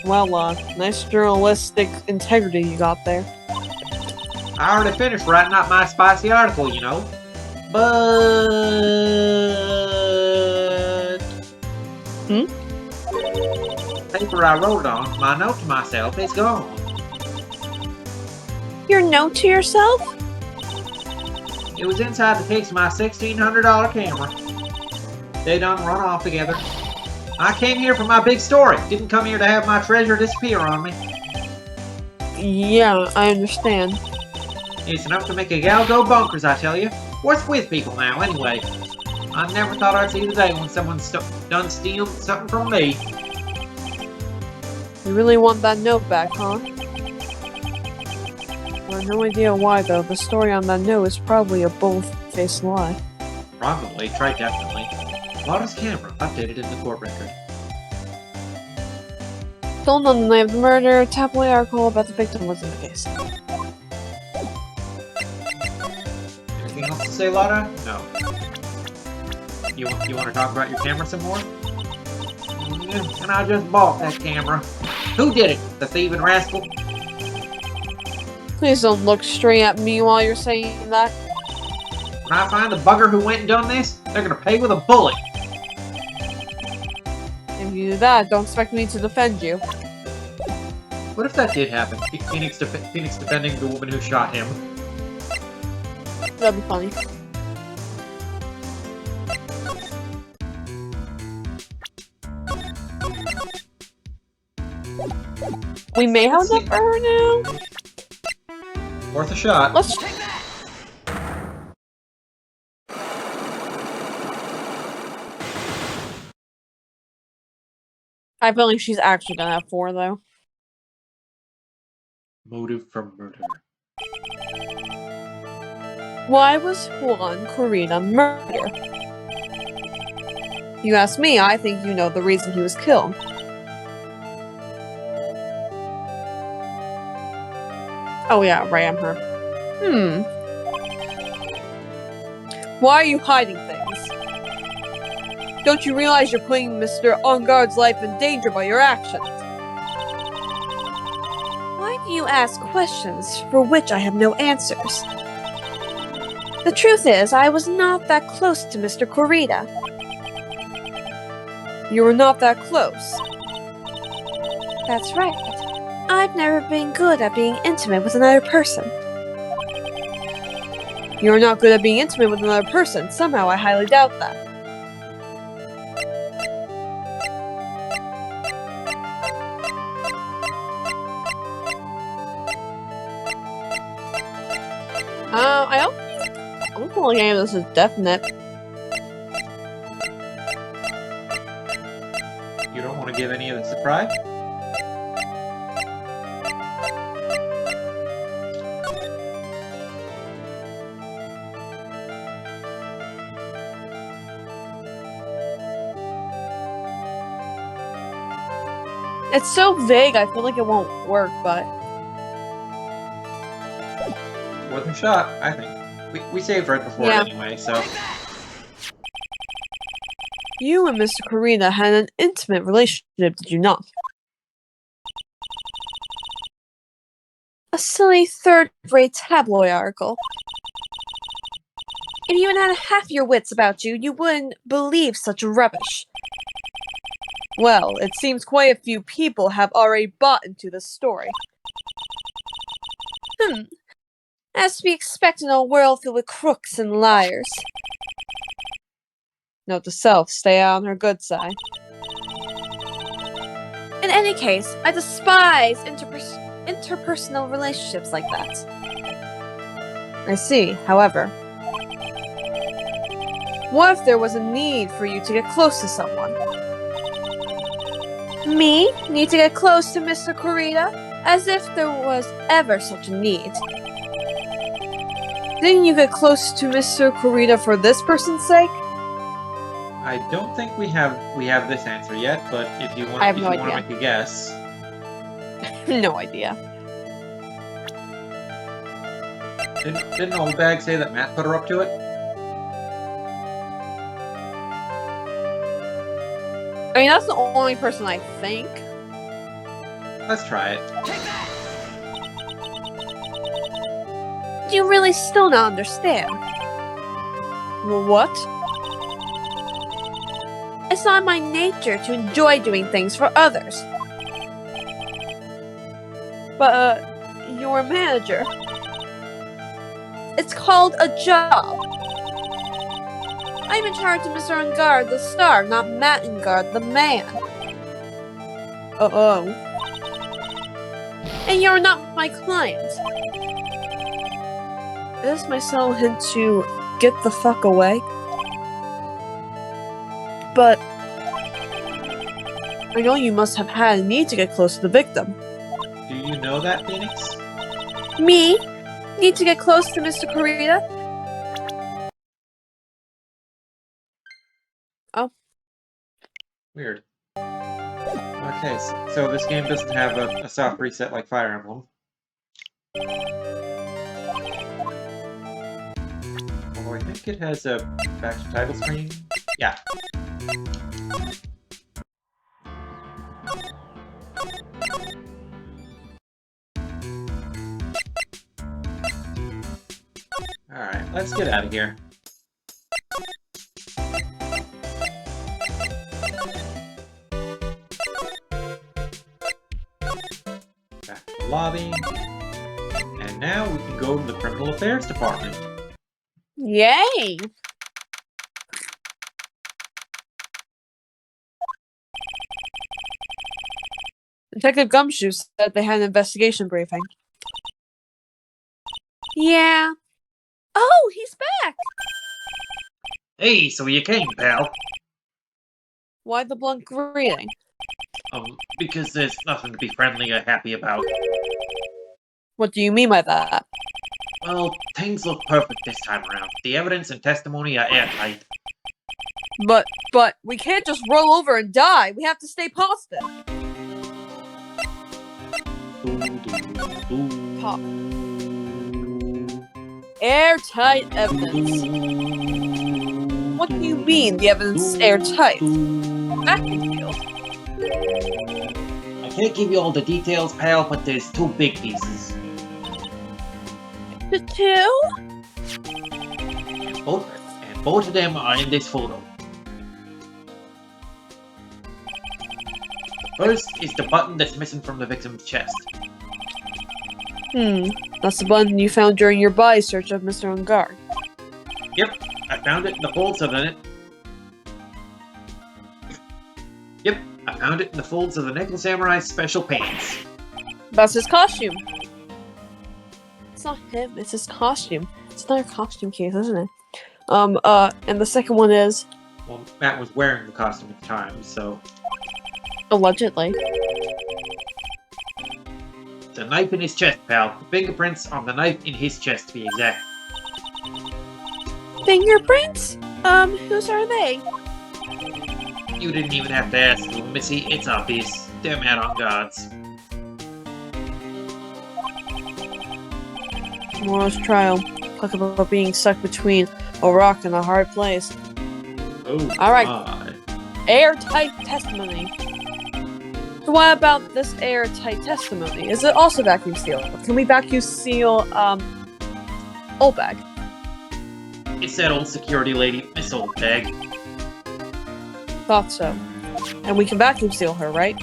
Well, nice journalistic integrity you got there. I already finished writing out my spicy article, you know. But... the paper I wrote it on, my note to myself, is gone. Your note to yourself? It was inside the case of my $1,600 camera. They done run off together. I came here for my big story. Didn't come here to have my treasure disappear on me. Yeah, I understand. It's enough to make a gal go bonkers, I tell you. What's with people now, anyway? I never thought I'd see the day when someone's done stealing something from me. You really want that note back, huh? I have no idea why, though. The story on that note is probably a bold-faced lie. Probably, try definitely. Laura's camera, updated in the court record. Filmed on the night of the murder, tabloid article about the victim was in the case. Anything else to say, Laura? No. You want to talk about your camera some more? Yeah, and I just bought that camera. Who did it? The thieving rascal? Please don't look straight at me while you're saying that. When I find the bugger who went and done this, they're gonna pay with a bullet. If you do that, don't expect me to defend you. What if that did happen? Phoenix defending the woman who shot him. That'd be funny. We may have enough for her now. Worth a shot. Let's. I feel like she's actually gonna have 4, though. Motive for murder. Why was Juan Corina murdered? You ask me, I think you know the reason he was killed. Oh yeah, ram her. Why are you hiding things? Don't you realize you're putting Mr. On Guard's life in danger by your actions? Why do you ask questions for which I have no answers? The truth is, I was not that close to Mr. Corrida. You were not that close. That's right. I've never been good at being intimate with another person. You're not good at being intimate with another person. Somehow I highly doubt that. I don't feel like any of this is definite. You don't want to give any of this a try? It's so vague, I feel like it won't work, but... Worth a shot, I think. We saved right before it anyway, so... You and Mr. Corrina had an intimate relationship, did you not? A silly third-rate tabloid article. If you even had half your wits about you, you wouldn't believe such rubbish. Well, it seems quite a few people have already bought into this story. As to be expected in a world filled with crooks and liars. Note to self, stay out on her good side. In any case, I despise interpersonal relationships like that. I see, however. What if there was a need for you to get close to someone? Me? Need to get close to Mr. Corrida? As if there was ever such a need. Didn't you get close to Mr. Corrida for this person's sake? I don't think we have this answer yet, but if you want to make a guess. No idea. Didn't Old Bag say that Matt put her up to it? I mean, that's the only person I think. Let's try it. You really still don't understand. What? It's not my nature to enjoy doing things for others. But, you're a manager. It's called a job. I'm in charge of Mr. Engard, the star, not Matt Engard, the man. Uh-oh. And you're not my client. Is this my subtle hint to get the fuck away? But I know you must have had a need to get close to the victim. Do you know that, Phoenix? Me? Need to get close to Mr. Kurita? Oh. Weird. Okay, so this game doesn't have a soft reset like Fire Emblem. Although I think it has a back to title screen. Yeah. Alright, let's get out of here. Back to the lobby. And now we can go to the Criminal Affairs Department. Yay! Detective Gumshoe said they had an investigation briefing. Yeah. Oh, he's back! Hey, so you came, pal. Why the blunt greeting? Because there's nothing to be friendly or happy about. What do you mean by that? Well, things look perfect this time around. The evidence and testimony are airtight. But we can't just roll over and die. We have to stay positive. Pop. Airtight evidence. What do you mean the evidence is airtight? Vacuum sealed. I can't give you all the details, pal, but there's two big pieces. The two? And both of them are in this photo. The first is the button that's missing from the victim's chest. That's the button you found during your body search of Mr. Engard. Yep, I found it in the folds of it. Yep, I found it in the folds of the Nickel Samurai's special pants. That's his costume. It's not him, it's his costume. It's not a costume case, isn't it? And the second one is... Well, Matt was wearing the costume at the time, so... Allegedly. The knife in his chest, pal. The fingerprints on the knife in his chest, to be exact. Fingerprints? Whose are they? You didn't even have to ask, little Missy. It's obvious. They're Matt on God's. Tomorrow's trial. Talk about being stuck between a rock and a hard place. Oh, Alright. my. Airtight testimony. So what about this airtight testimony? Is it also vacuum sealed? Can we vacuum seal, old bag? It's that old security lady, Miss Old Bag. Thought so. And we can vacuum seal her, right?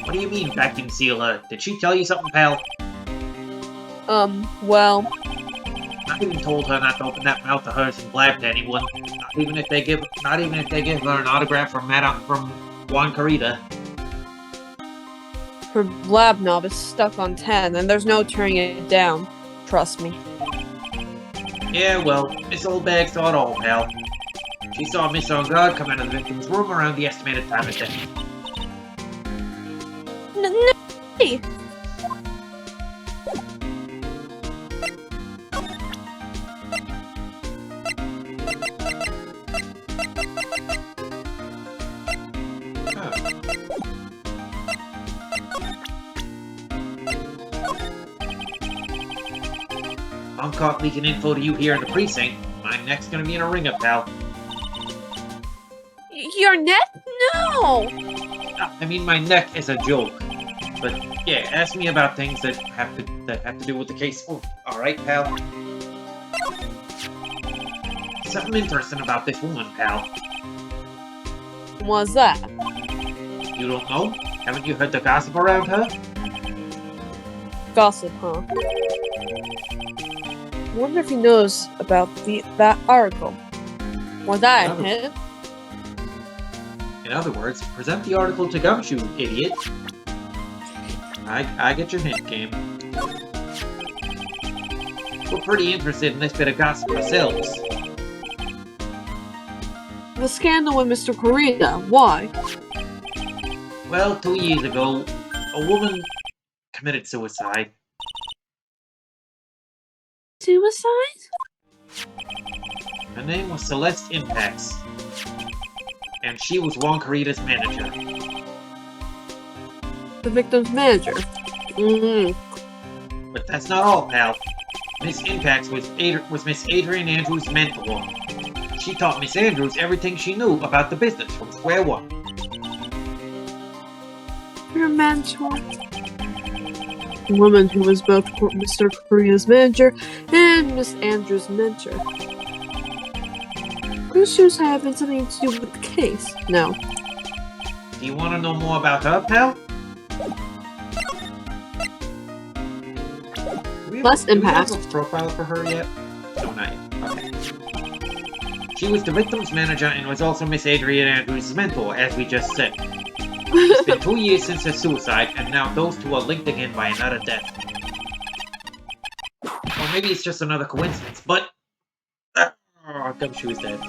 What do you mean, vacuum seal her? Did she tell you something, pal? Well... I even told her not to open that mouth of hers and blab to anyone. Not even if they give her an autograph from Juan Carita. Her lab knob is stuck on 10, and there's no turning it down. Trust me. Yeah, well, Miss Old Bag saw it all, pal. She saw Miss On God come out of the victim's room around the estimated time of death. Hey! I'm caught leaking info to you here in the precinct. My neck's gonna be in a ring-up, pal. Your net? No! I mean, my neck is a joke. But yeah, ask me about things that have to do with the case. Oh, all right, pal. Something interesting about this woman, pal. What's that? You don't know? Haven't you heard the gossip around her? Gossip, huh? Wonder if he knows about that article. Was that a hint? In other words, present the article to Gumshoe, idiot. I get your hint, game. We're pretty interested in this bit of gossip ourselves. The scandal with Mr. Korea. Why? Well, 2 years ago, a woman committed suicide. Suicide? Her name was Celeste Impax. And she was Juan Carita's manager. The victim's manager. But that's not all, pal. Miss Impax was Miss Adrian Andrews' mentor. She taught Miss Andrews everything she knew about the business from square one. Your mentor. A woman who was both Mr. Korea's manager and Miss Andrews' mentor. Those shoes having something to do with the case. No. Do you want to know more about her, pal? Less impact. Do we have a profile for her yet? No, not yet. Okay. She was the victim's manager and was also Miss Adrian Andrews' mentor, as we just said. It's been 2 years since her suicide, and now those two are linked again by another death. Or maybe it's just another coincidence, but... Gumshoe is dead.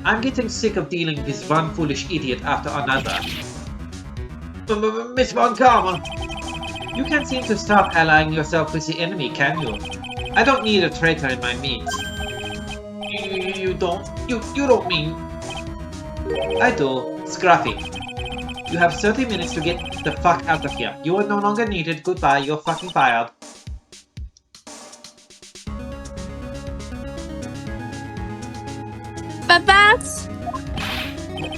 I'm getting sick of dealing with this one foolish idiot after another. Miss Von Karma! You can't seem to stop allying yourself with the enemy, can you? I don't need a traitor in my midst. You don't? You don't mean... I do. Scruffy. You have 30 minutes to get the fuck out of here. You are no longer needed. Goodbye. You're fucking fired. But that's...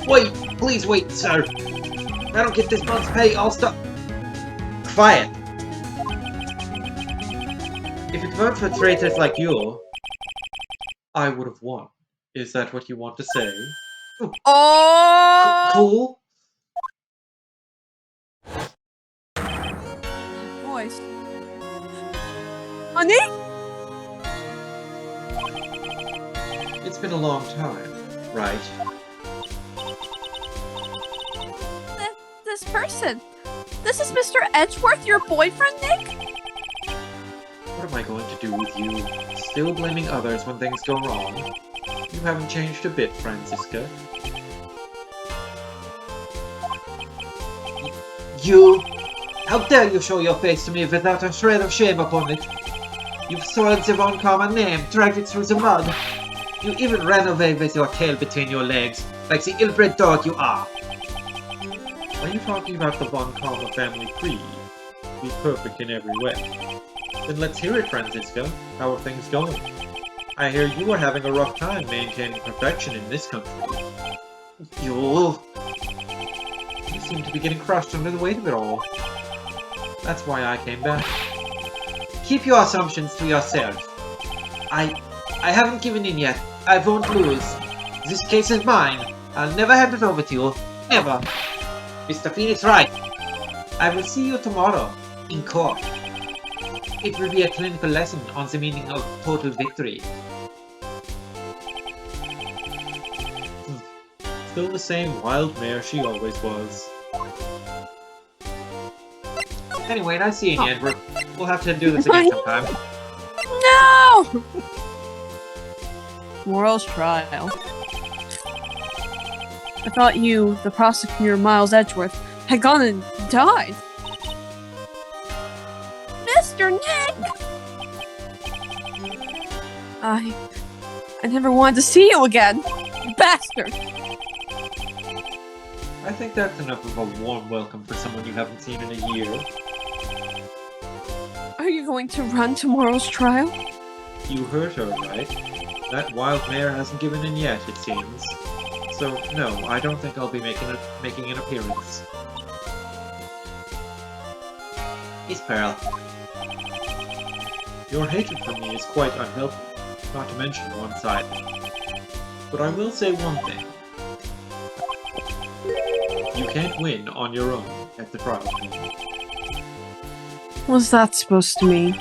Wait. Please wait, sir. If I don't get this month's pay, I'll stop... Quiet. If it weren't for traitors like you, I would have won. Is that what you want to say? Oh! Cool? Voice. Honey? It's been a long time, right? This person. This is Mr. Edgeworth, your boyfriend, Nick? What am I going to do with you? Still blaming others when things go wrong? You haven't changed a bit, Francisca. You! How dare you show your face to me without a shred of shame upon it? You've soiled the Von Karma name, dragged it through the mud. You even ran away with your tail between your legs, like the ill-bred dog you are. Are you talking about the Von Karma family tree? Be perfect in every way. Then let's hear it, Francisco. How are things going? I hear you are having a rough time maintaining perfection in this country. You seem to be getting crushed under the weight of it all. That's why I came back. Keep your assumptions to yourself. I haven't given in yet. I won't lose. This case is mine. I'll never hand it over to you. Never. Mr. Phoenix right. I will see you tomorrow, in court. It will be a clinical lesson on the meaning of total victory. Still the same wild mare she always was. Anyway, nice seeing you, Edward. We'll have to do this again sometime. No! Moral's trial. I thought you, the prosecutor Miles Edgeworth, had gone and died. Mr. Nick! I never wanted to see you again. You bastard! I think that's enough of a warm welcome for someone you haven't seen in a year. Are you going to run tomorrow's trial? You heard her, right? That wild mare hasn't given in yet, it seems. So, no, I don't think I'll be making an appearance. Yes, Pearl. Your hatred for me is quite unhealthy, not to mention one-sided. But I will say one thing. You can't win on your own at the trial. What's that supposed to mean?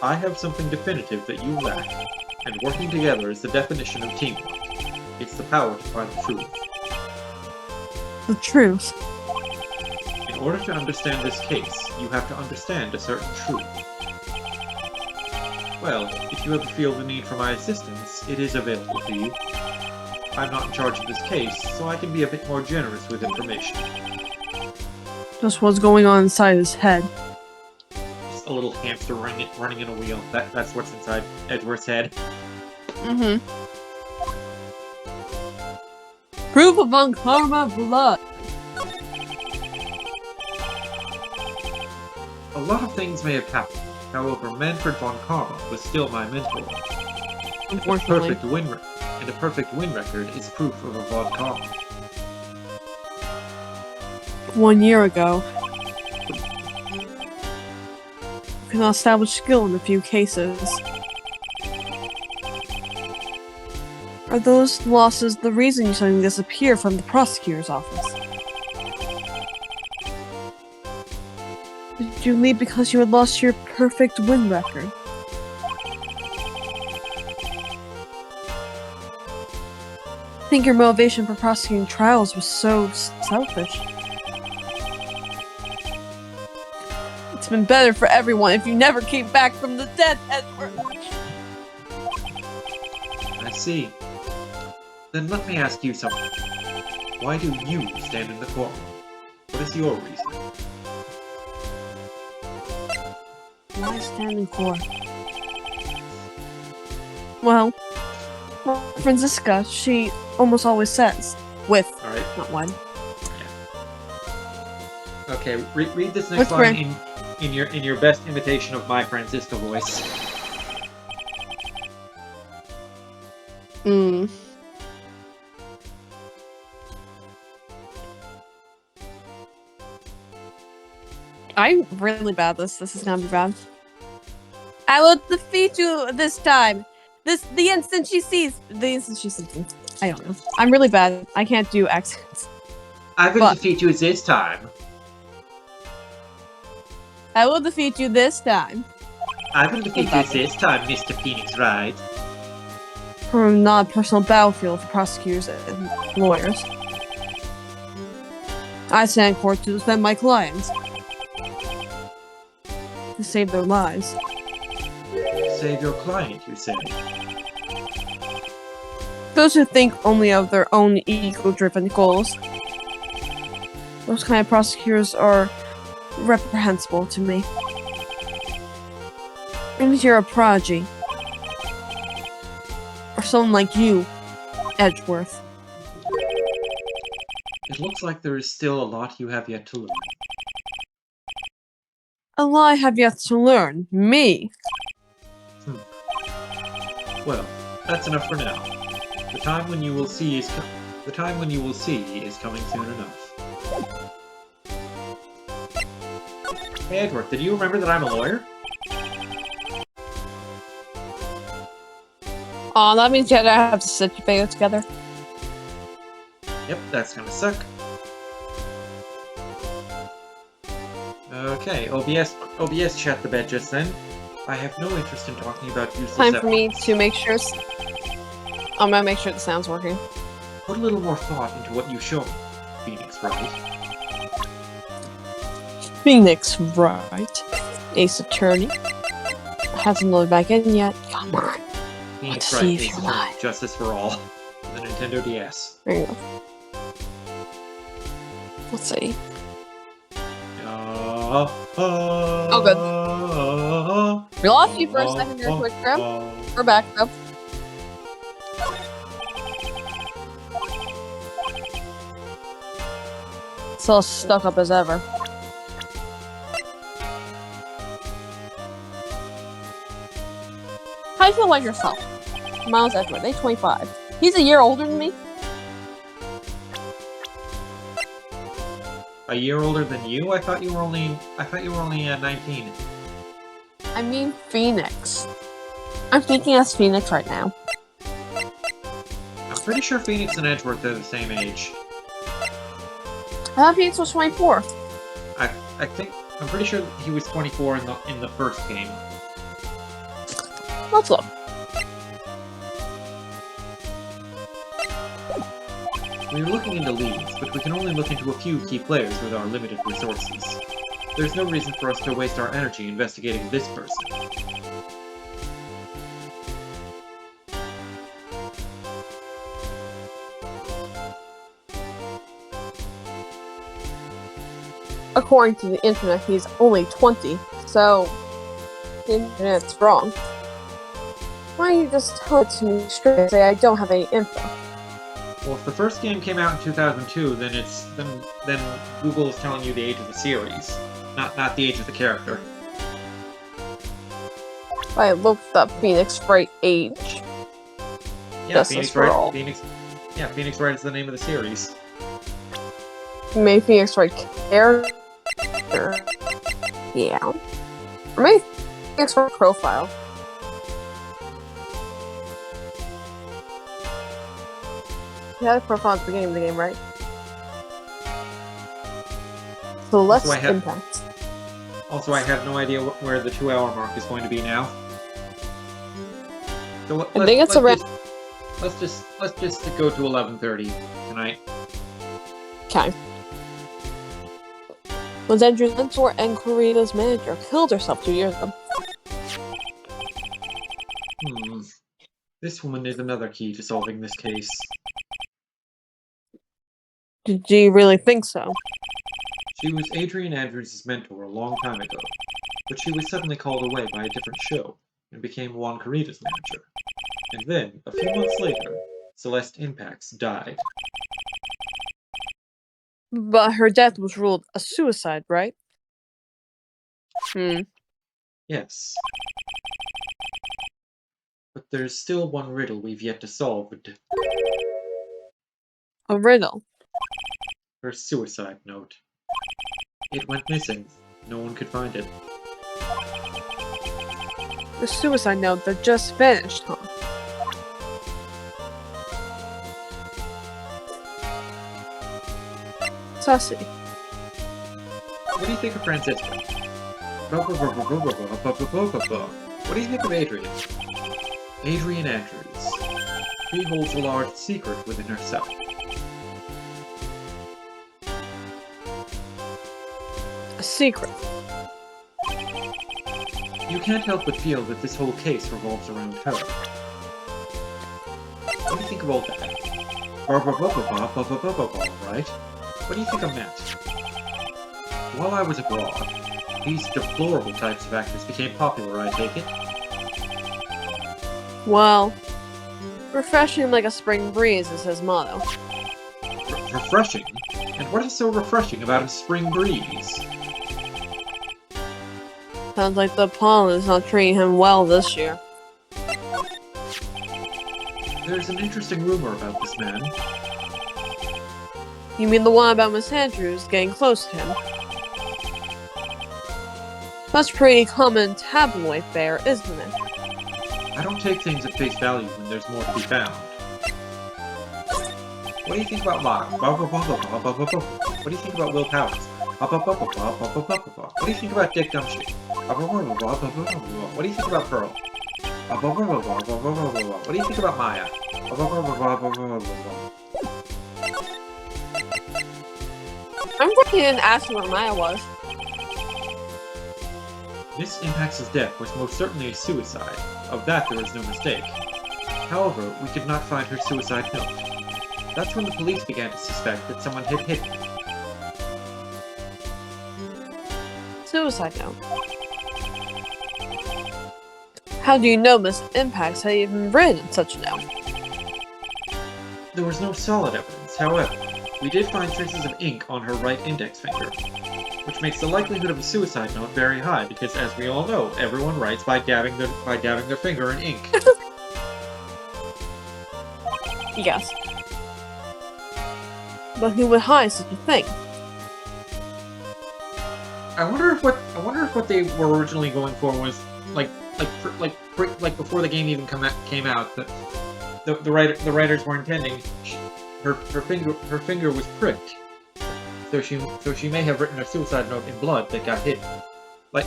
I have something definitive that you lack, and working together is the definition of teamwork. It's the power to find the truth. The truth. In order to understand this case, you have to understand a certain truth. Well, if you ever feel the need for my assistance, it is available to you. I'm not in charge of this case, so I can be a bit more generous with information. Just what's going on inside his head. Just a little hamster running in a wheel. That's what's inside Edgeworth's head. Mm-hmm. Proof of Unkarma blood. A lot of things may have happened. However, Manfred von Karma was still my mentor. Unfortunately. A perfect win record is proof of a von Karma. 1 year ago. You cannot establish skill in a few cases. Are those losses the reason you suddenly disappear from the prosecutor's office? Did you leave because you had lost your perfect win record? I think your motivation for prosecuting trials was so selfish. It's been better for everyone if you never came back from the dead, Edward. I see. Then let me ask you something. Why do you stand in the courtroom? What is your reason? Why stand in court? Well, Franziska, she almost always says, with, Alright. not one. Yeah. Okay, read this next What's line in your best imitation of my Franziska voice. I'm really bad at this. This is gonna be bad. I will defeat you this time. The instant she sees me. I don't know. I'm really bad. I can't do accents. I will defeat you this time. I will defeat you this time. I will defeat you this time, Mr. Phoenix Wright. From not a personal battlefield for prosecutors and lawyers. I stand in court to defend my clients. To save their lives. Save your client, you say? Those who think only of their own ego-driven goals. Those kind of prosecutors are reprehensible to me. And you're a prodigy. Or someone like you, Edgeworth. It looks like there is still a lot you have yet to learn. A lot I have yet to learn. Me. Well, that's enough for now. The time when you will see is coming soon enough. Hey Edward, did you remember that I'm a lawyer? Aw, that means you have to sit your video together. Yep, that's gonna suck. Okay, OBS chat the bed just then. I have no interest in talking about useless Time for me evidence. to make sure. I'm gonna make sure the sound's working. Put a little more thought into what you show me, Phoenix Wright. Phoenix Wright. Ace Attorney. Hasn't loaded back in yet. Come on. Phoenix Let's Wright see if is you're lying. Justice for All. The Nintendo DS. There you go. Let's see. Oh, good. We lost you for a second there, Twitch Grab. We're back though. Still stuck up as ever. How do you feel about yourself? Miles Edgeworth, age 25. He's a year older than me. A year older than you? I thought you were only 19. I mean Phoenix. I'm thinking as Phoenix right now. I'm pretty sure Phoenix and Edgeworth are the same age. I thought Phoenix was 24. I'm pretty sure he was 24 in the first game. Let's look. We're looking into leads, but we can only look into a few key players with our limited resources. There's no reason for us to waste our energy investigating this person. According to the internet, he's only 20, so the internet's wrong. Why don't you just tell it to me straight and say I don't have any info? Well, if the first game came out in 2002, then then Google is telling you the age of the series, not the age of the character. I looked up Phoenix Wright age. Yeah, Phoenix Wright. Phoenix Wright is the name of the series. Maybe Phoenix Wright character. Yeah. Or maybe Phoenix Wright profile. You had a profile at the beginning of the game, right? So let's impact. Also, I have no idea where the 2-hour mark is going to be now. So I think it's around. Let's just go to 11:30 tonight. Okay. Was Andrew Lentor and Corina's manager killed herself 2 years ago? This woman is another key to solving this case. Did you really think so? She was Adrian Andrews' mentor a long time ago, but she was suddenly called away by a different show and became Juan Carita's manager. And then, a few months later, Celeste Impax died. But her death was ruled a suicide, right? Yes. But there's still one riddle we've yet to solve. A riddle? Her suicide note. It went missing. No one could find it. The suicide note that just vanished, huh? Sussy. What do you think of Francisco? What do you think of Adrian? Adrian Andrews. She holds a large secret within herself. A secret. You can't help but feel that this whole case revolves around her. What do you think of all that? Right? What do you think of that? While I was abroad, these deplorable types of actors became popular, I take it. Well, refreshing like a spring breeze is his motto. Refreshing? And what is so refreshing about a spring breeze? Sounds like the pollen is not treating him well this year. There's an interesting rumor about this man. You mean the one about Miss Andrews getting close to him? That's pretty common tabloid fare, isn't it? I don't take things at face value when there's more to be found. What do you think about Locke? What do you think about Will Powers? What do you think about Dick Dumshit? What do you think about Pearl? What do you think about Maya? I'm glad you didn't ask me what Maya was. Miss Impax's death was most certainly a suicide. Of that there is no mistake. However, we could not find her suicide note. That's when the police began to suspect that someone had hidden it. Suicide note. How do you know Miss Impax had even written such a note? There was no solid evidence, however. We did find traces of ink on her right index finger, which makes the likelihood of a suicide note very high because, as we all know, everyone writes by dabbing their finger in ink. Yes. But who would hide such a thing? I wonder if what they were originally going for was like before the game even came out, that the writers were intending her finger was pricked, so she may have written a suicide note in blood that got hidden, like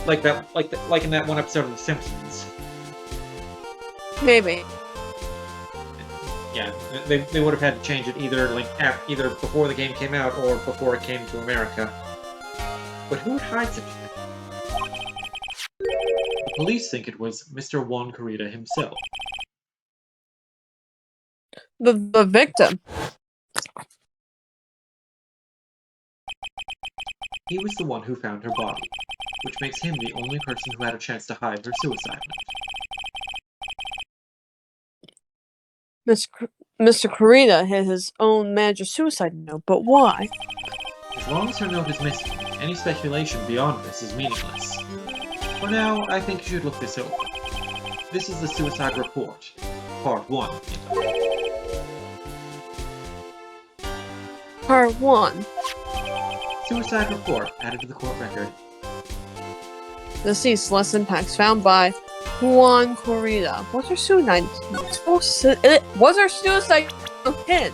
in that one episode of The Simpsons. Maybe. Yeah, they would have had to change it either before the game came out or before it came to America. But who would hide such a thing? The police think it was Mr. Juan Corrida himself. The victim. He was the one who found her body, which makes him the only person who had a chance to hide her suicide note. Mr. Corrida had his own manager's suicide note, but why? As long as her note is missing, any speculation beyond this is meaningless. For now, I think you should look this over. This is the suicide report, Part 1. Part 1. Suicide report added to the court record. Deceased less impacts found by Juan Corrida. What's her suicide? What's her suicide pin?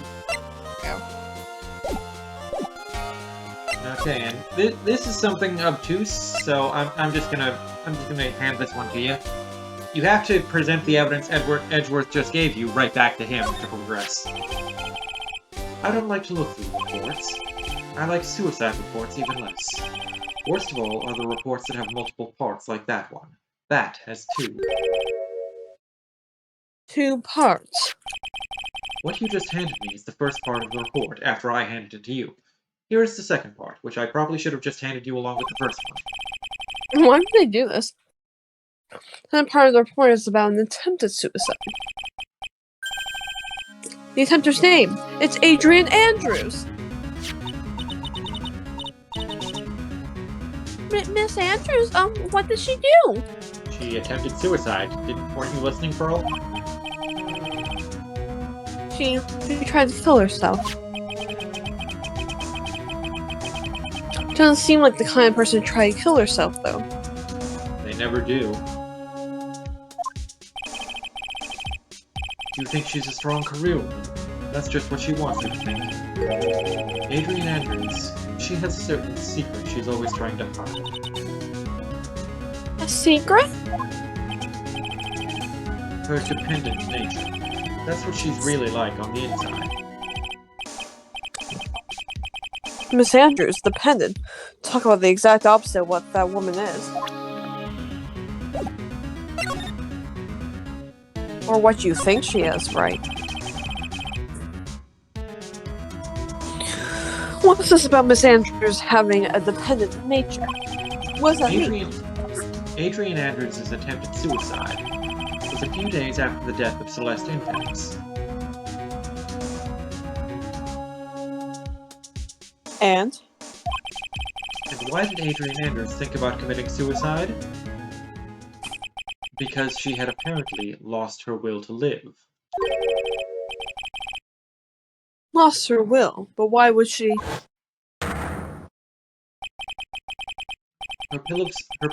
Okay, and this is something obtuse, so I'm just gonna hand this one to you. You have to present the evidence Edgeworth just gave you right back to him to progress. I don't like to look through reports. I like suicide reports even less. Worst of all are the reports that have multiple parts like that one. That has 2. 2 parts. What you just handed me is the first part of the report after I handed it to you. Here is the second part, which I probably should have just handed you along with the first one. Why would they do this? That part of the report is about an attempted suicide. The attempter's name. It's Adrian Andrews. Miss Andrews, what did she do? She attempted suicide. Weren't you listening, Pearl? She tried to kill herself. Doesn't seem like the kind of person to try to kill herself, though. They never do. You think she's a strong career woman? That's just what she wants you to think. Adrian Andrews, she has a certain secret she's always trying to hide. A secret? Her dependent nature. That's what she's really like on the inside. Miss Andrews, dependent. Talk about the exact opposite of what that woman is. Or what you think she is, right? What's this about Miss Andrews having a dependent nature? What does that mean? Adrian Andrews' attempted suicide was a few days after the death of Celeste Impacts. And why did Adrian Andrews think about committing suicide? Because she had apparently lost her will to live. Lost her will, but why would she? Her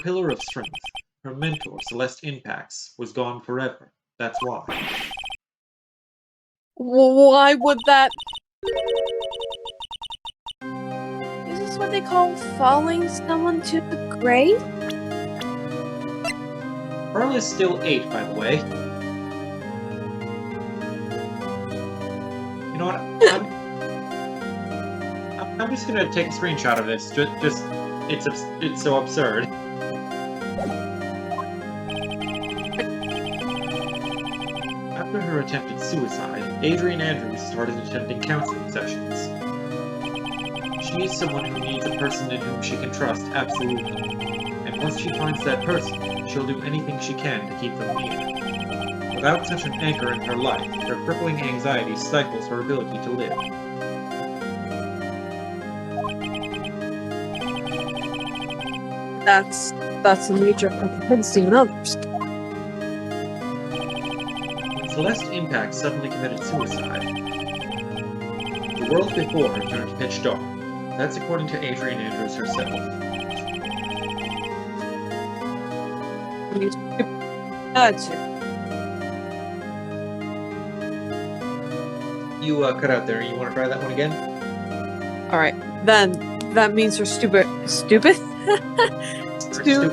pillar of strength, her mentor, Celeste Impacts, was gone forever. That's why. Why would that? Is this what they call falling someone to the grave? Pearl is still 8, by the way. You know what? I'm just gonna take a screenshot of this. It's so absurd. After her attempted suicide, Adrian Andrews started attending counseling sessions. She needs someone who needs a person in whom she can trust absolutely. And once she finds that person, she'll do anything she can to keep them near. Without such an anchor in her life, her crippling anxiety stifles her ability to live. That's the nature of convincing others. When Celeste Impact suddenly committed suicide. The world before her turned pitch dark. That's according to Adrian Andrews herself. You cut out there. You want to try that one again? Alright, then that means you're stupid. Stupid? Dude.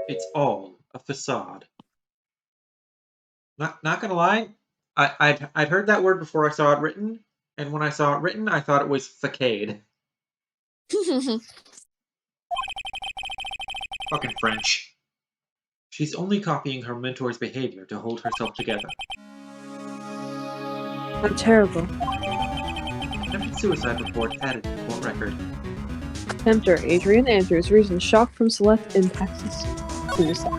It's all a facade. Not gonna lie, I'd heard that word before I saw it written, and when I saw it written, I thought it was facade. Fucking French. She's only copying her mentor's behavior to hold herself together. How terrible. Attempted suicide report added to court record. Tempter Adrian Andrews reason shock from Celeste impacts suicide.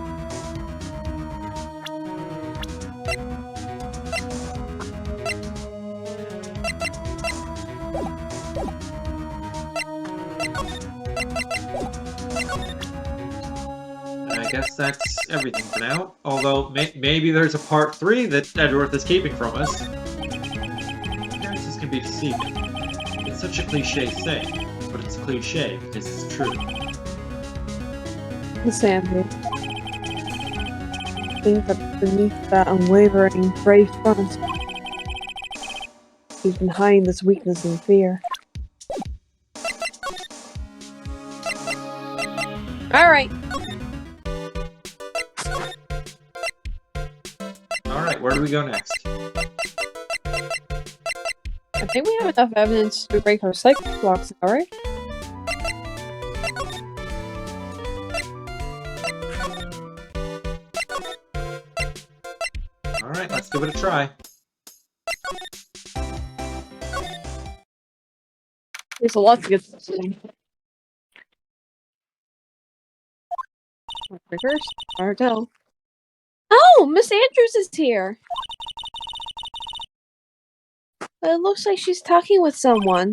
I guess that's everything for now. Although maybe there's a part 3 that Edgeworth is keeping from us. Appearances can be deceiving. It's such a cliche saying, but it's cliche because it's true. Miss Andrews. Think that beneath that unwavering, brave front, he's been hiding this weakness and fear. Alright. Alright, where do we go next? I think we have enough evidence to break our psychic blocks, alright? Alright, let's give it a try. There's a lot to get to. Reverse, hard to tell. Oh, Miss Andrews is here. It looks like she's talking with someone.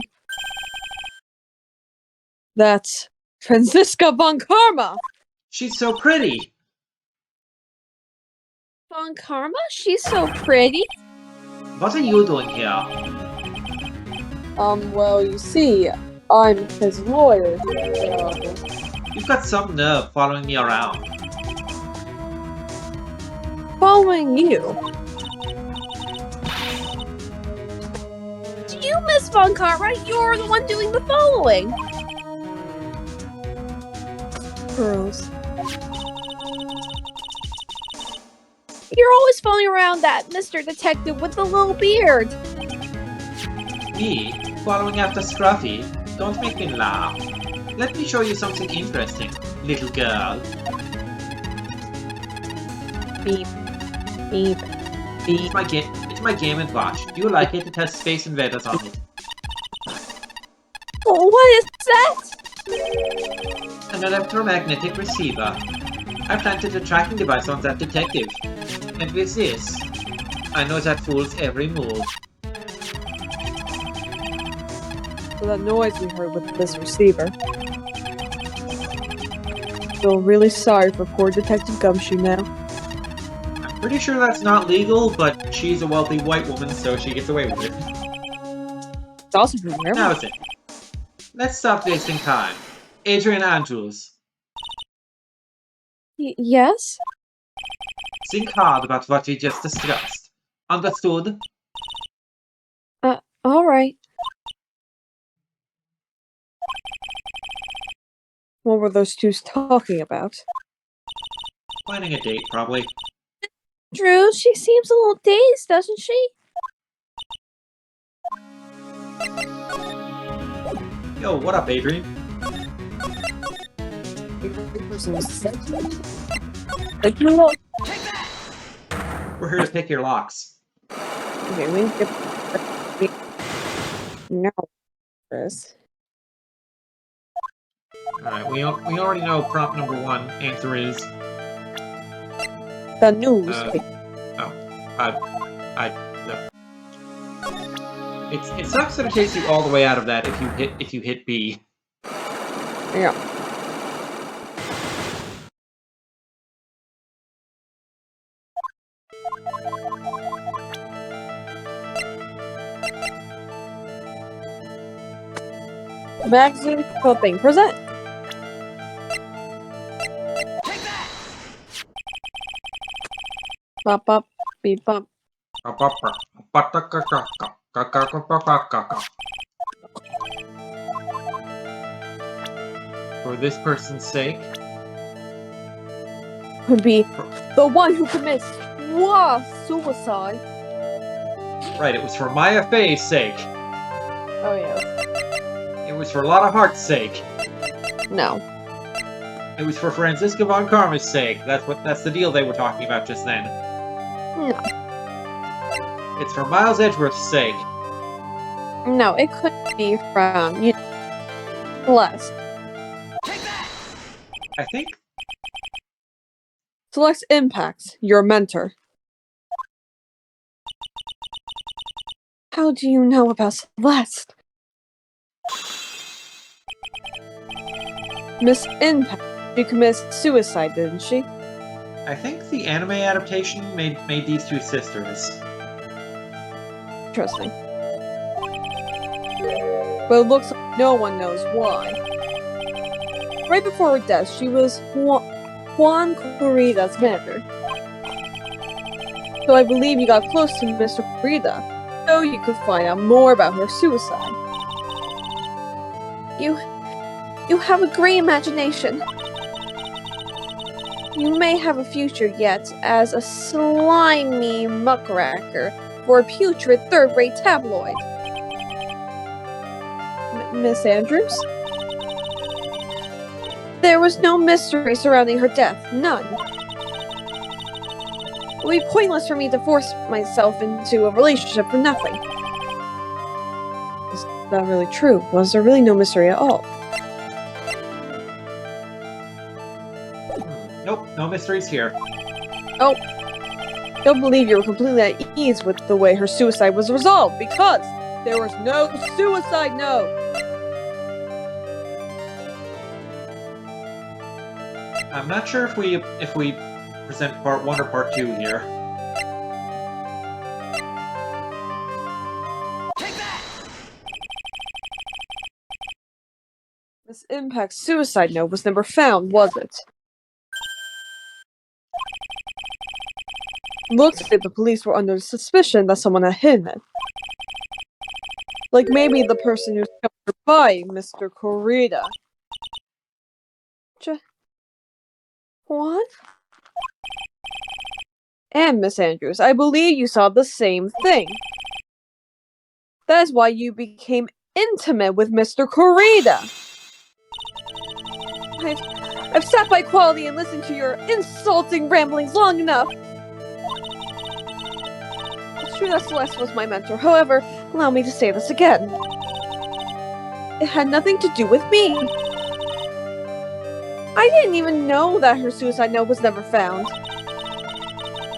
That's Franziska von Karma. She's so pretty! Von Karma? She's so pretty. What are you doing here? Well, you see, I'm his lawyer. You've got some nerve following me around. Following you? You, Miss Von Karma, you're the one doing the following. Girls. You're always following around that Mr. Detective with the little beard. Me? Following after Scruffy? Don't make me laugh. Let me show you something interesting, little girl. Beep. Beep. Beep. It's my Game & Watch. Do you like it? It has Space Invaders on it. What is that? An electromagnetic receiver. I planted a tracking device on that detective. And with this, I know that fool's every move. So that noise we heard with this receiver. Feel really sorry for poor Detective Gumshoe now. I'm pretty sure that's not legal, but she's a wealthy white woman, so she gets away with it. It's also from there. Now then, let's stop wasting time. Adrian Andrews, Yes? think hard about what we just discussed. Understood? Alright. What were those two talking about? Planning a date, probably. Drew, she seems a little dazed, doesn't she? Yo, what up, Adrian? We're here to pick your locks. Okay, we get... No, Chris. Alright, we already know prompt number 1. Answer is... The news. It sucks that it takes you all the way out of that if you hit B. Yeah. Magazine clipping present. Bop bop, beep bop. For this person's sake. Could be the one who commits suicide. Right, it was for Maya Fey's sake. Oh yeah. It was for Lotta Hart's sake. No. It was for Franziska von Karma's sake. That's the deal they were talking about just then. No. It's for Miles Edgeworth's sake. No, it could be from Celeste. I think Celeste Impacts, your mentor. How do you know about Celeste? Miss Impact, she committed suicide, didn't she? I think the anime adaptation made these two sisters. Interesting. But it looks like no one knows why. Right before her death, she was Juan Corrida's manager. So I believe you got close to Mr. Corrida, so you could find out more about her suicide. You have a great imagination. You may have a future yet as a slimy muckraker for a putrid third-rate tabloid. Miss Andrews? There was no mystery surrounding her death. None. It would be pointless for me to force myself into a relationship for nothing. Is that really true? Was there really no mystery at all? Nope, no mysteries here. Oh. Don't believe you were completely at ease with the way her suicide was resolved, because there was no suicide note! I'm not sure if we present part 1 or part 2 here. This Impact's suicide note was never found, was it? Looks like the police were under suspicion that someone had hidden it. Like maybe the person who's covered by Mr. Corrida. What? And Miss Andrews, I believe you saw the same thing. That is why you became intimate with Mr. Corrida. I've sat by quality and listened to your insulting ramblings long enough. It's true that Celeste was my mentor. However, allow me to say this again. It had nothing to do with me. I didn't even know that her suicide note was never found.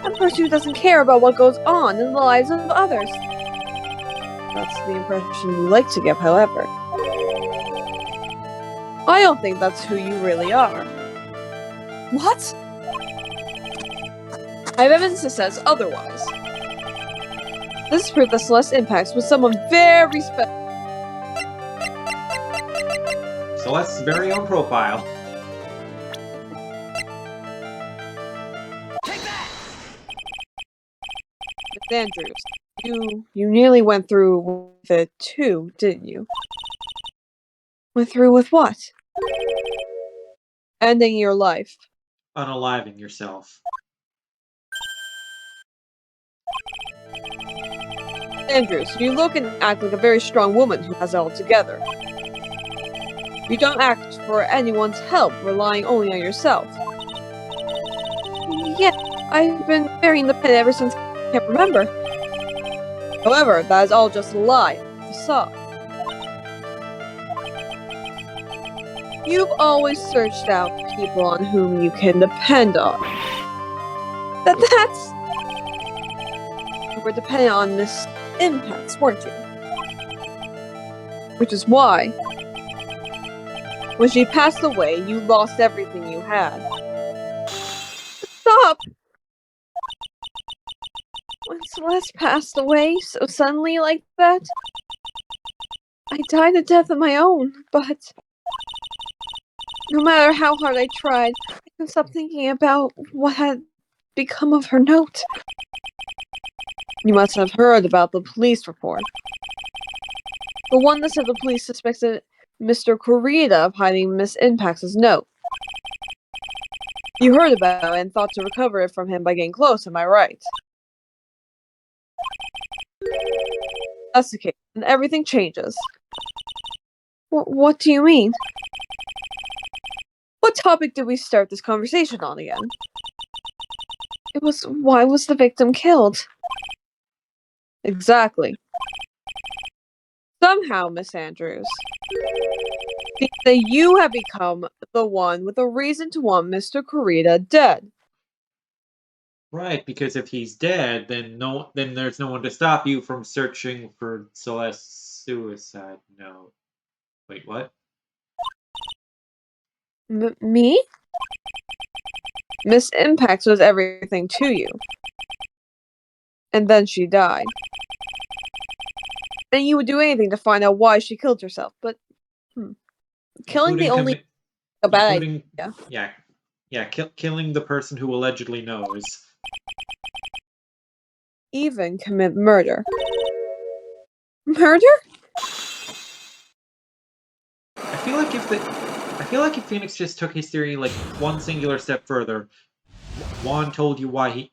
A person who doesn't care about what goes on in the lives of others. That's the impression you like to give, however. I don't think that's who you really are. What? I have evidence that says otherwise. This is proof that Celeste Impacts was someone very special. Celeste's very own profile. Miss Andrews, you nearly went through with it too, didn't you? Went through with what? Ending your life. Unaliving yourself. Andrews, you look and act like a very strong woman who has it all together. You don't act for anyone's help, relying only on yourself. Yet, I've been very independent ever since I can't remember. However, that is all just a lie, a facade. You've always searched out people on whom you can depend on. That's... You were dependent on Miss Impacts, weren't you? Which is why, when she passed away, you lost everything you had. Stop! When Celeste passed away so suddenly like that, I died a death of my own, but no matter how hard I tried, I couldn't stop thinking about what had become of her note. You must have heard about the police report. The one that said the police suspected Mr. Corrida of hiding Miss Impax's note. You heard about it and thought to recover it from him by getting close, am I right? That's the case, and everything changes. What do you mean? What topic did we start this conversation on again? It was, why was the victim killed? Exactly. Somehow, Miss Andrews, that you have become the one with a reason to want Mr. Corrida dead. Right, because if he's dead, then there's no one to stop you from searching for Celeste's suicide note. Wait, what? Me? Miss Impax was everything to you. And then she died. And you would do anything to find out why she killed herself, but killing the only a bad idea. Killing the person who allegedly knows. Even commit murder. Murder? I feel like if Phoenix just took his theory like one singular step further, Juan told you why she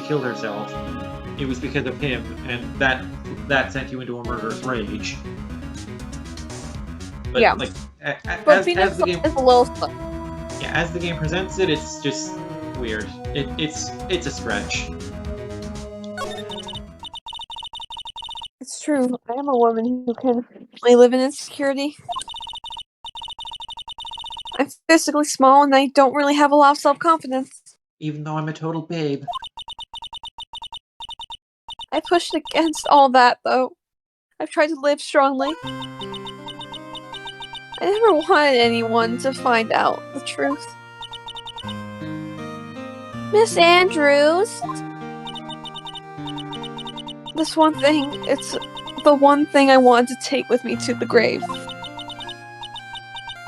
killed herself. It was because of him, and that sent you into a murderous rage. But, yeah. Like, but Phoenix is a little slow. Yeah, as the game presents it, it's just weird. It's a stretch. It's true. I am a woman who can only live in insecurity. I'm physically small and I don't really have a lot of self-confidence. Even though I'm a total babe. I pushed against all that, though. I've tried to live strongly. I never wanted anyone to find out the truth. Miss Andrews! This one thing, it's the one thing I wanted to take with me to the grave.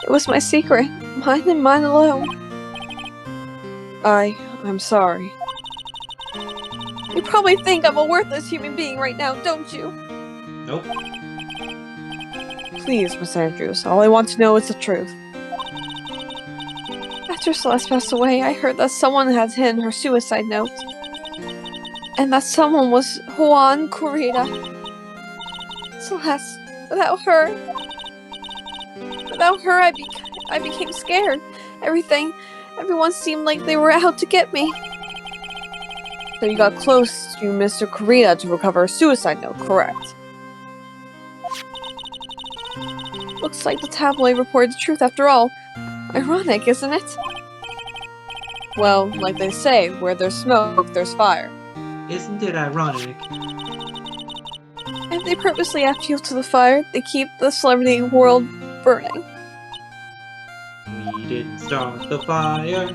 It was my secret, mine and mine alone. I'm sorry. You probably think I'm a worthless human being right now, don't you? Nope. Please, Miss Andrews, all I want to know is the truth. After Celeste passed away, I heard that someone had hidden her suicide note. And that someone was Juan Corrida. Celeste, without her, I became scared. Everyone seemed like they were out to get me. So you got close to Mr. Corrida to recover a suicide note, correct? Looks like the tabloid reported the truth after all. Ironic, isn't it? Well, like they say, where there's smoke, there's fire. Isn't it ironic? If they purposely add fuel to the fire, they keep the celebrity world burning. We didn't start the fire.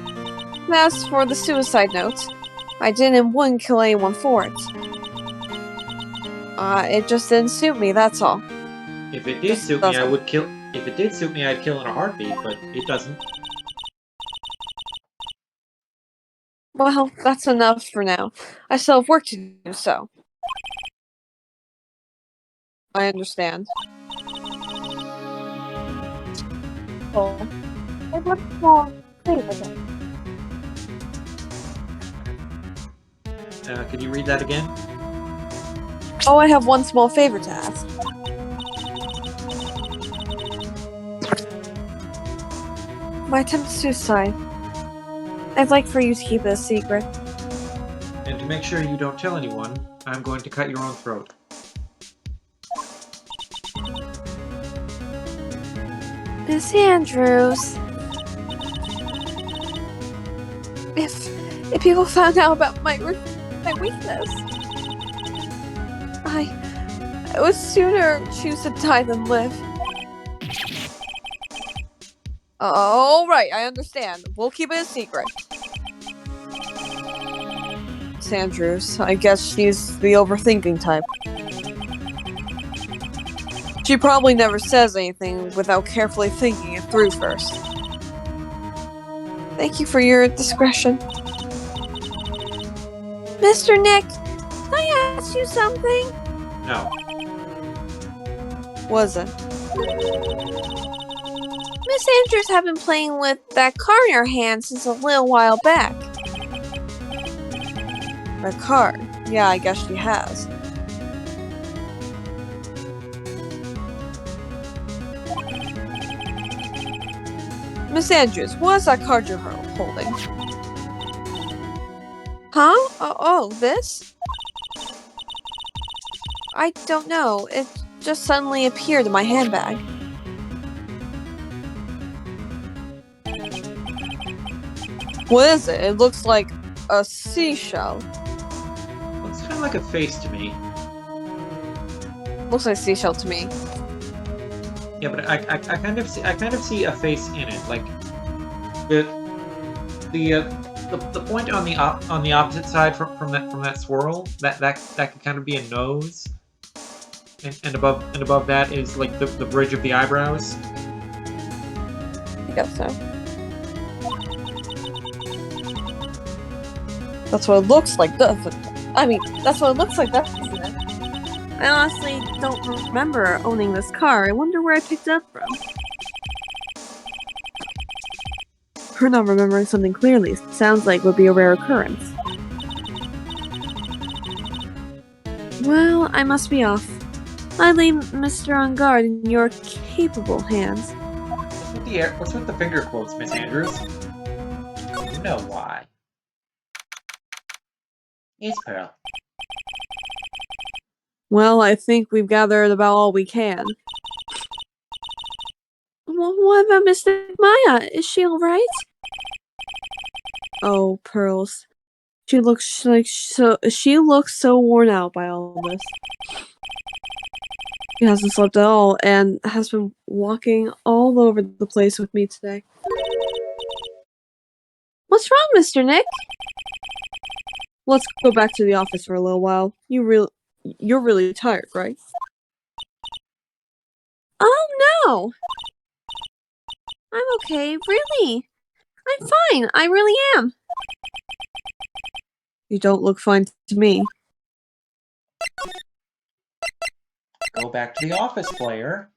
As for the suicide note, I didn't and wouldn't kill anyone for it. It just didn't suit me, that's all. If it did suit me, I would kill. If it did suit me, I'd kill in a heartbeat, but it doesn't. Well, that's enough for now. I still have work to do, so. I understand. Oh. What's wrong? Could you read that again? Oh, I have one small favor to ask. My attempted suicide. I'd like for you to keep it a secret. And to make sure you don't tell anyone, I'm going to cut your own throat. Miss Andrews. If people found out about my weakness, I would sooner choose to die than live. All right, I understand. We'll keep it a secret. Miss Andrews. I guess she's the overthinking type. She probably never says anything without carefully thinking it through first. Thank you for your discretion. Mr. Nick, can I ask you something? No. Was it? Miss Andrews have been playing with that card in her hand since a little while back. That card? Yeah, I guess she has. Miss Andrews, what's that card you're holding? Huh? Oh, this? I don't know. It just suddenly appeared in my handbag. What is it? It looks like a seashell. Looks kind of like a face to me. Looks like a seashell to me. Yeah, but I kind of see a face in it, like the point on the opposite side from that swirl, that could kind of be a nose, and above that is like the bridge of the eyebrows. I guess so. That's what it looks like. I mean, that's what it looks like, doesn't it? I honestly don't remember owning this car. I wonder where I picked it up from. Her not remembering something clearly sounds like would be a rare occurrence. Well, I must be off. I leave Mr. On Guard in your capable hands. What's with the finger quotes, Miss Andrews? You know why. Yes, Pearl. Well, I think we've gathered about all we can. Well, what about Miss Maya? Is she alright? Oh, Pearls. She looks so worn out by all this. She hasn't slept at all and has been walking all over the place with me today. What's wrong, Mr. Nick? Let's go back to the office for a little while. You're really tired, right? Oh no! I'm okay, really. I'm fine, I really am. You don't look fine to me. Go back to the office, player.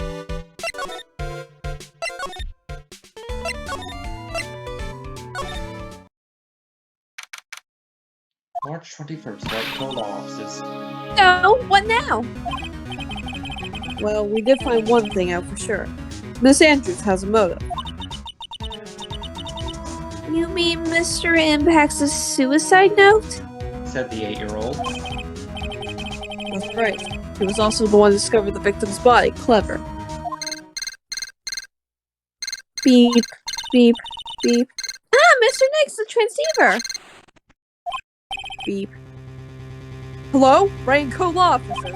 March 21st, White Coal offices. No, what now? Well, we did find one thing out for sure. Miss Andrews has a motive. You mean Mr. Impact's suicide note? Said the 8-year-old. That's right. He was also the one who discovered the victim's body. Clever. Beep, beep, beep. Ah, Mr. Nick's the transceiver! Beep. Hello? Rain Coal officer.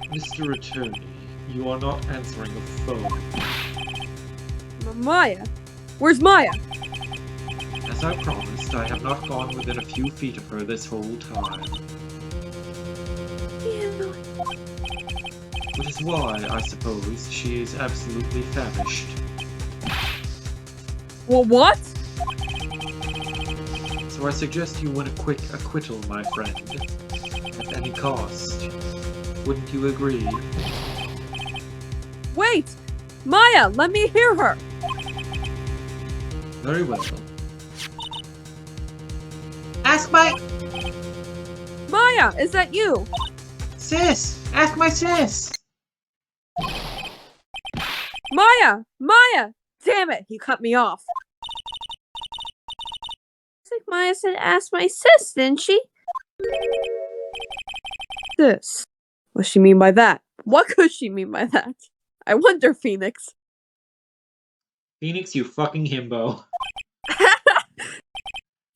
Mr. Attorney, you are not answering the phone. Maya? Where's Maya? As I promised, I have not gone within a few feet of her this whole time. Ew. Which is why, I suppose, she is absolutely famished. Well, what? So I suggest you win a quick acquittal, my friend. At any cost. Wouldn't you agree? Wait! Maya, let me hear her! Very well. Ask my... Maya, is that you? Sis! Ask my sis! Maya! Maya! Damn it, he cut me off. I think Maya said ask my sis, didn't she? Sis. What does she mean by that? What could she mean by that? I wonder, Phoenix. Phoenix, you fucking himbo.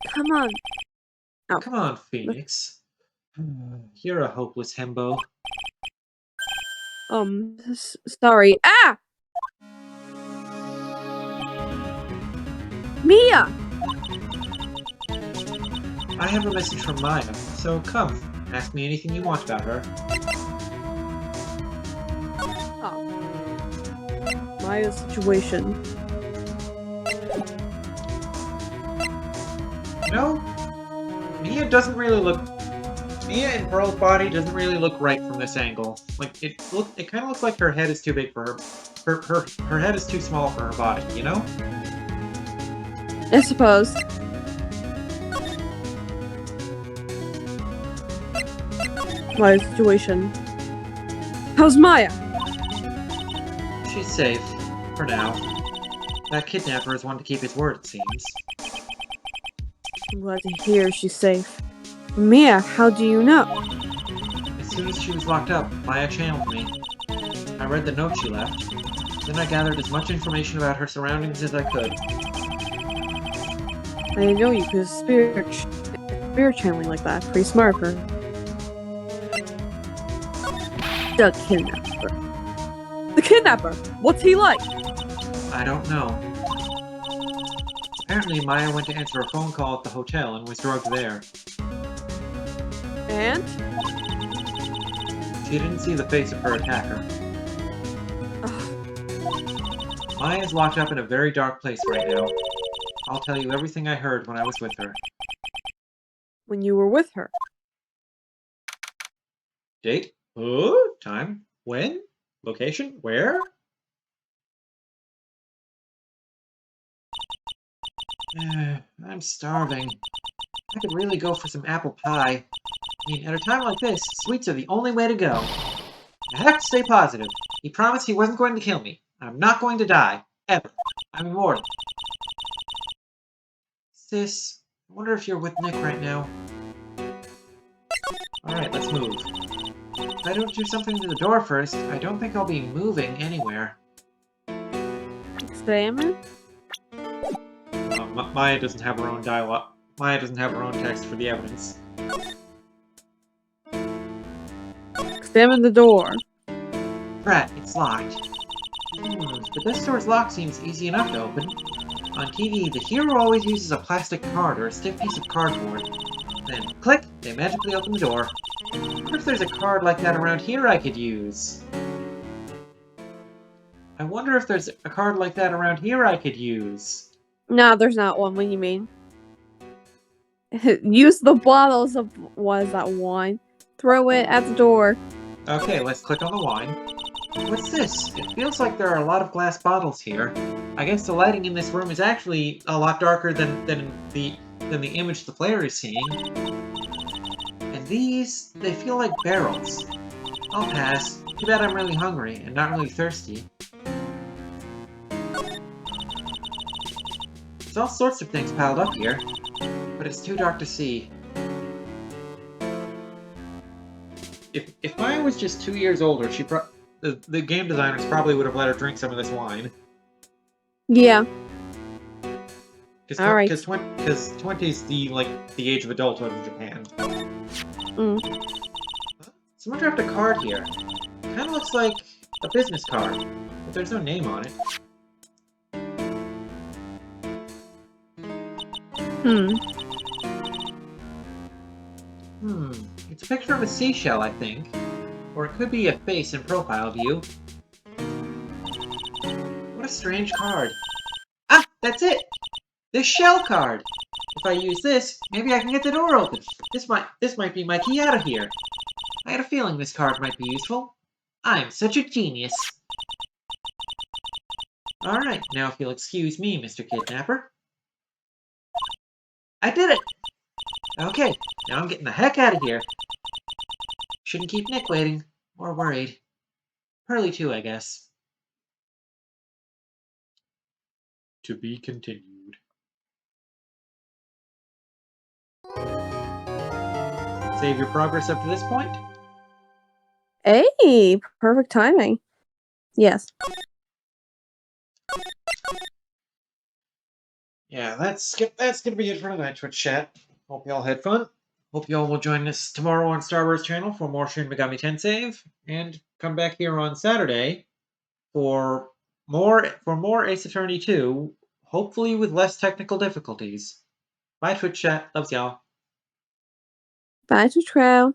Come on. Oh. Come on, Phoenix. You're a hopeless himbo. Sorry. Ah! Mia! I have a message from Maya, so come, ask me anything you want about her. Oh. Maya's situation. You know, Mia doesn't really look... Mia and Pearl's body doesn't really look right from this angle. Like, it kind of looks like her head is too big for her. Her head is too small for her body, you know? I suppose. Maya's situation. How's Maya? She's safe. For now. That kidnapper is one to keep his word, it seems. I'm glad to hear she's safe. Mia, how do you know? As soon as she was locked up, Maya channeled me. I read the note she left. Then I gathered as much information about her surroundings as I could. I didn't know you could spirit channeling like that. Pretty smart of her. The kidnapper. The kidnapper! What's he like? I don't know. Apparently, Maya went to answer a phone call at the hotel and was drugged there. And? She didn't see the face of her attacker. Ugh. Maya's locked up in a very dark place right now. I'll tell you everything I heard when I was with her. When you were with her. Date? Oh, time? When? Location? Where? I'm starving. I could really go for some apple pie. I mean, at a time like this, sweets are the only way to go. I have to stay positive. He promised he wasn't going to kill me. I'm not going to die. Ever. I'm immortal. Sis, I wonder if you're with Nick right now. Alright, let's move. If I don't do something to the door first, I don't think I'll be moving anywhere. Examine? Maya doesn't have her own dialogue. Maya doesn't have her own text for the evidence. Examine the door. Crap, it's locked. The best door's lock seems easy enough to open. On TV, the hero always uses a plastic card or a stiff piece of cardboard. Then, click, they magically open the door. What if there's a card like that around here I could use? I wonder if there's a card like that around here I could use. No, there's not one. What do you mean? Use the bottles of what is that wine? Throw it at the door. Okay, let's click on the wine. What's this? It feels like there are a lot of glass bottles here. I guess the lighting in this room is actually a lot darker than the image the player is seeing. And these, they feel like barrels. I'll pass. Too bad I'm really hungry and not really thirsty. There's all sorts of things piled up here, but it's too dark to see. If Maya was just 2 years older, the game designers probably would have let her drink some of this wine. Yeah. All right. Because 20 is the age of adulthood in Japan. Someone dropped a card here. Kind of looks like a business card, but there's no name on it. It's a picture of a seashell, I think. Or it could be a face in profile view. What a strange card. Ah, that's it! This shell card! If I use this, maybe I can get the door open. This might be my key out of here. I had a feeling this card might be useful. I'm such a genius. Alright, now if you'll excuse me, Mr. Kidnapper. I did it! Okay, now I'm getting the heck out of here. Shouldn't keep Nick waiting, or worried. Pearly too, I guess. To be continued. Save your progress up to this point? Hey, perfect timing. Yes. Yeah, that's gonna be it for tonight, Twitch chat. Hope y'all had fun. Hope y'all will join us tomorrow on Star Wars channel for more Shin Megami Tensei, and come back here on Saturday for more Ace Attorney 2, hopefully with less technical difficulties. Bye, Twitch chat. Loves y'all. Bye, True.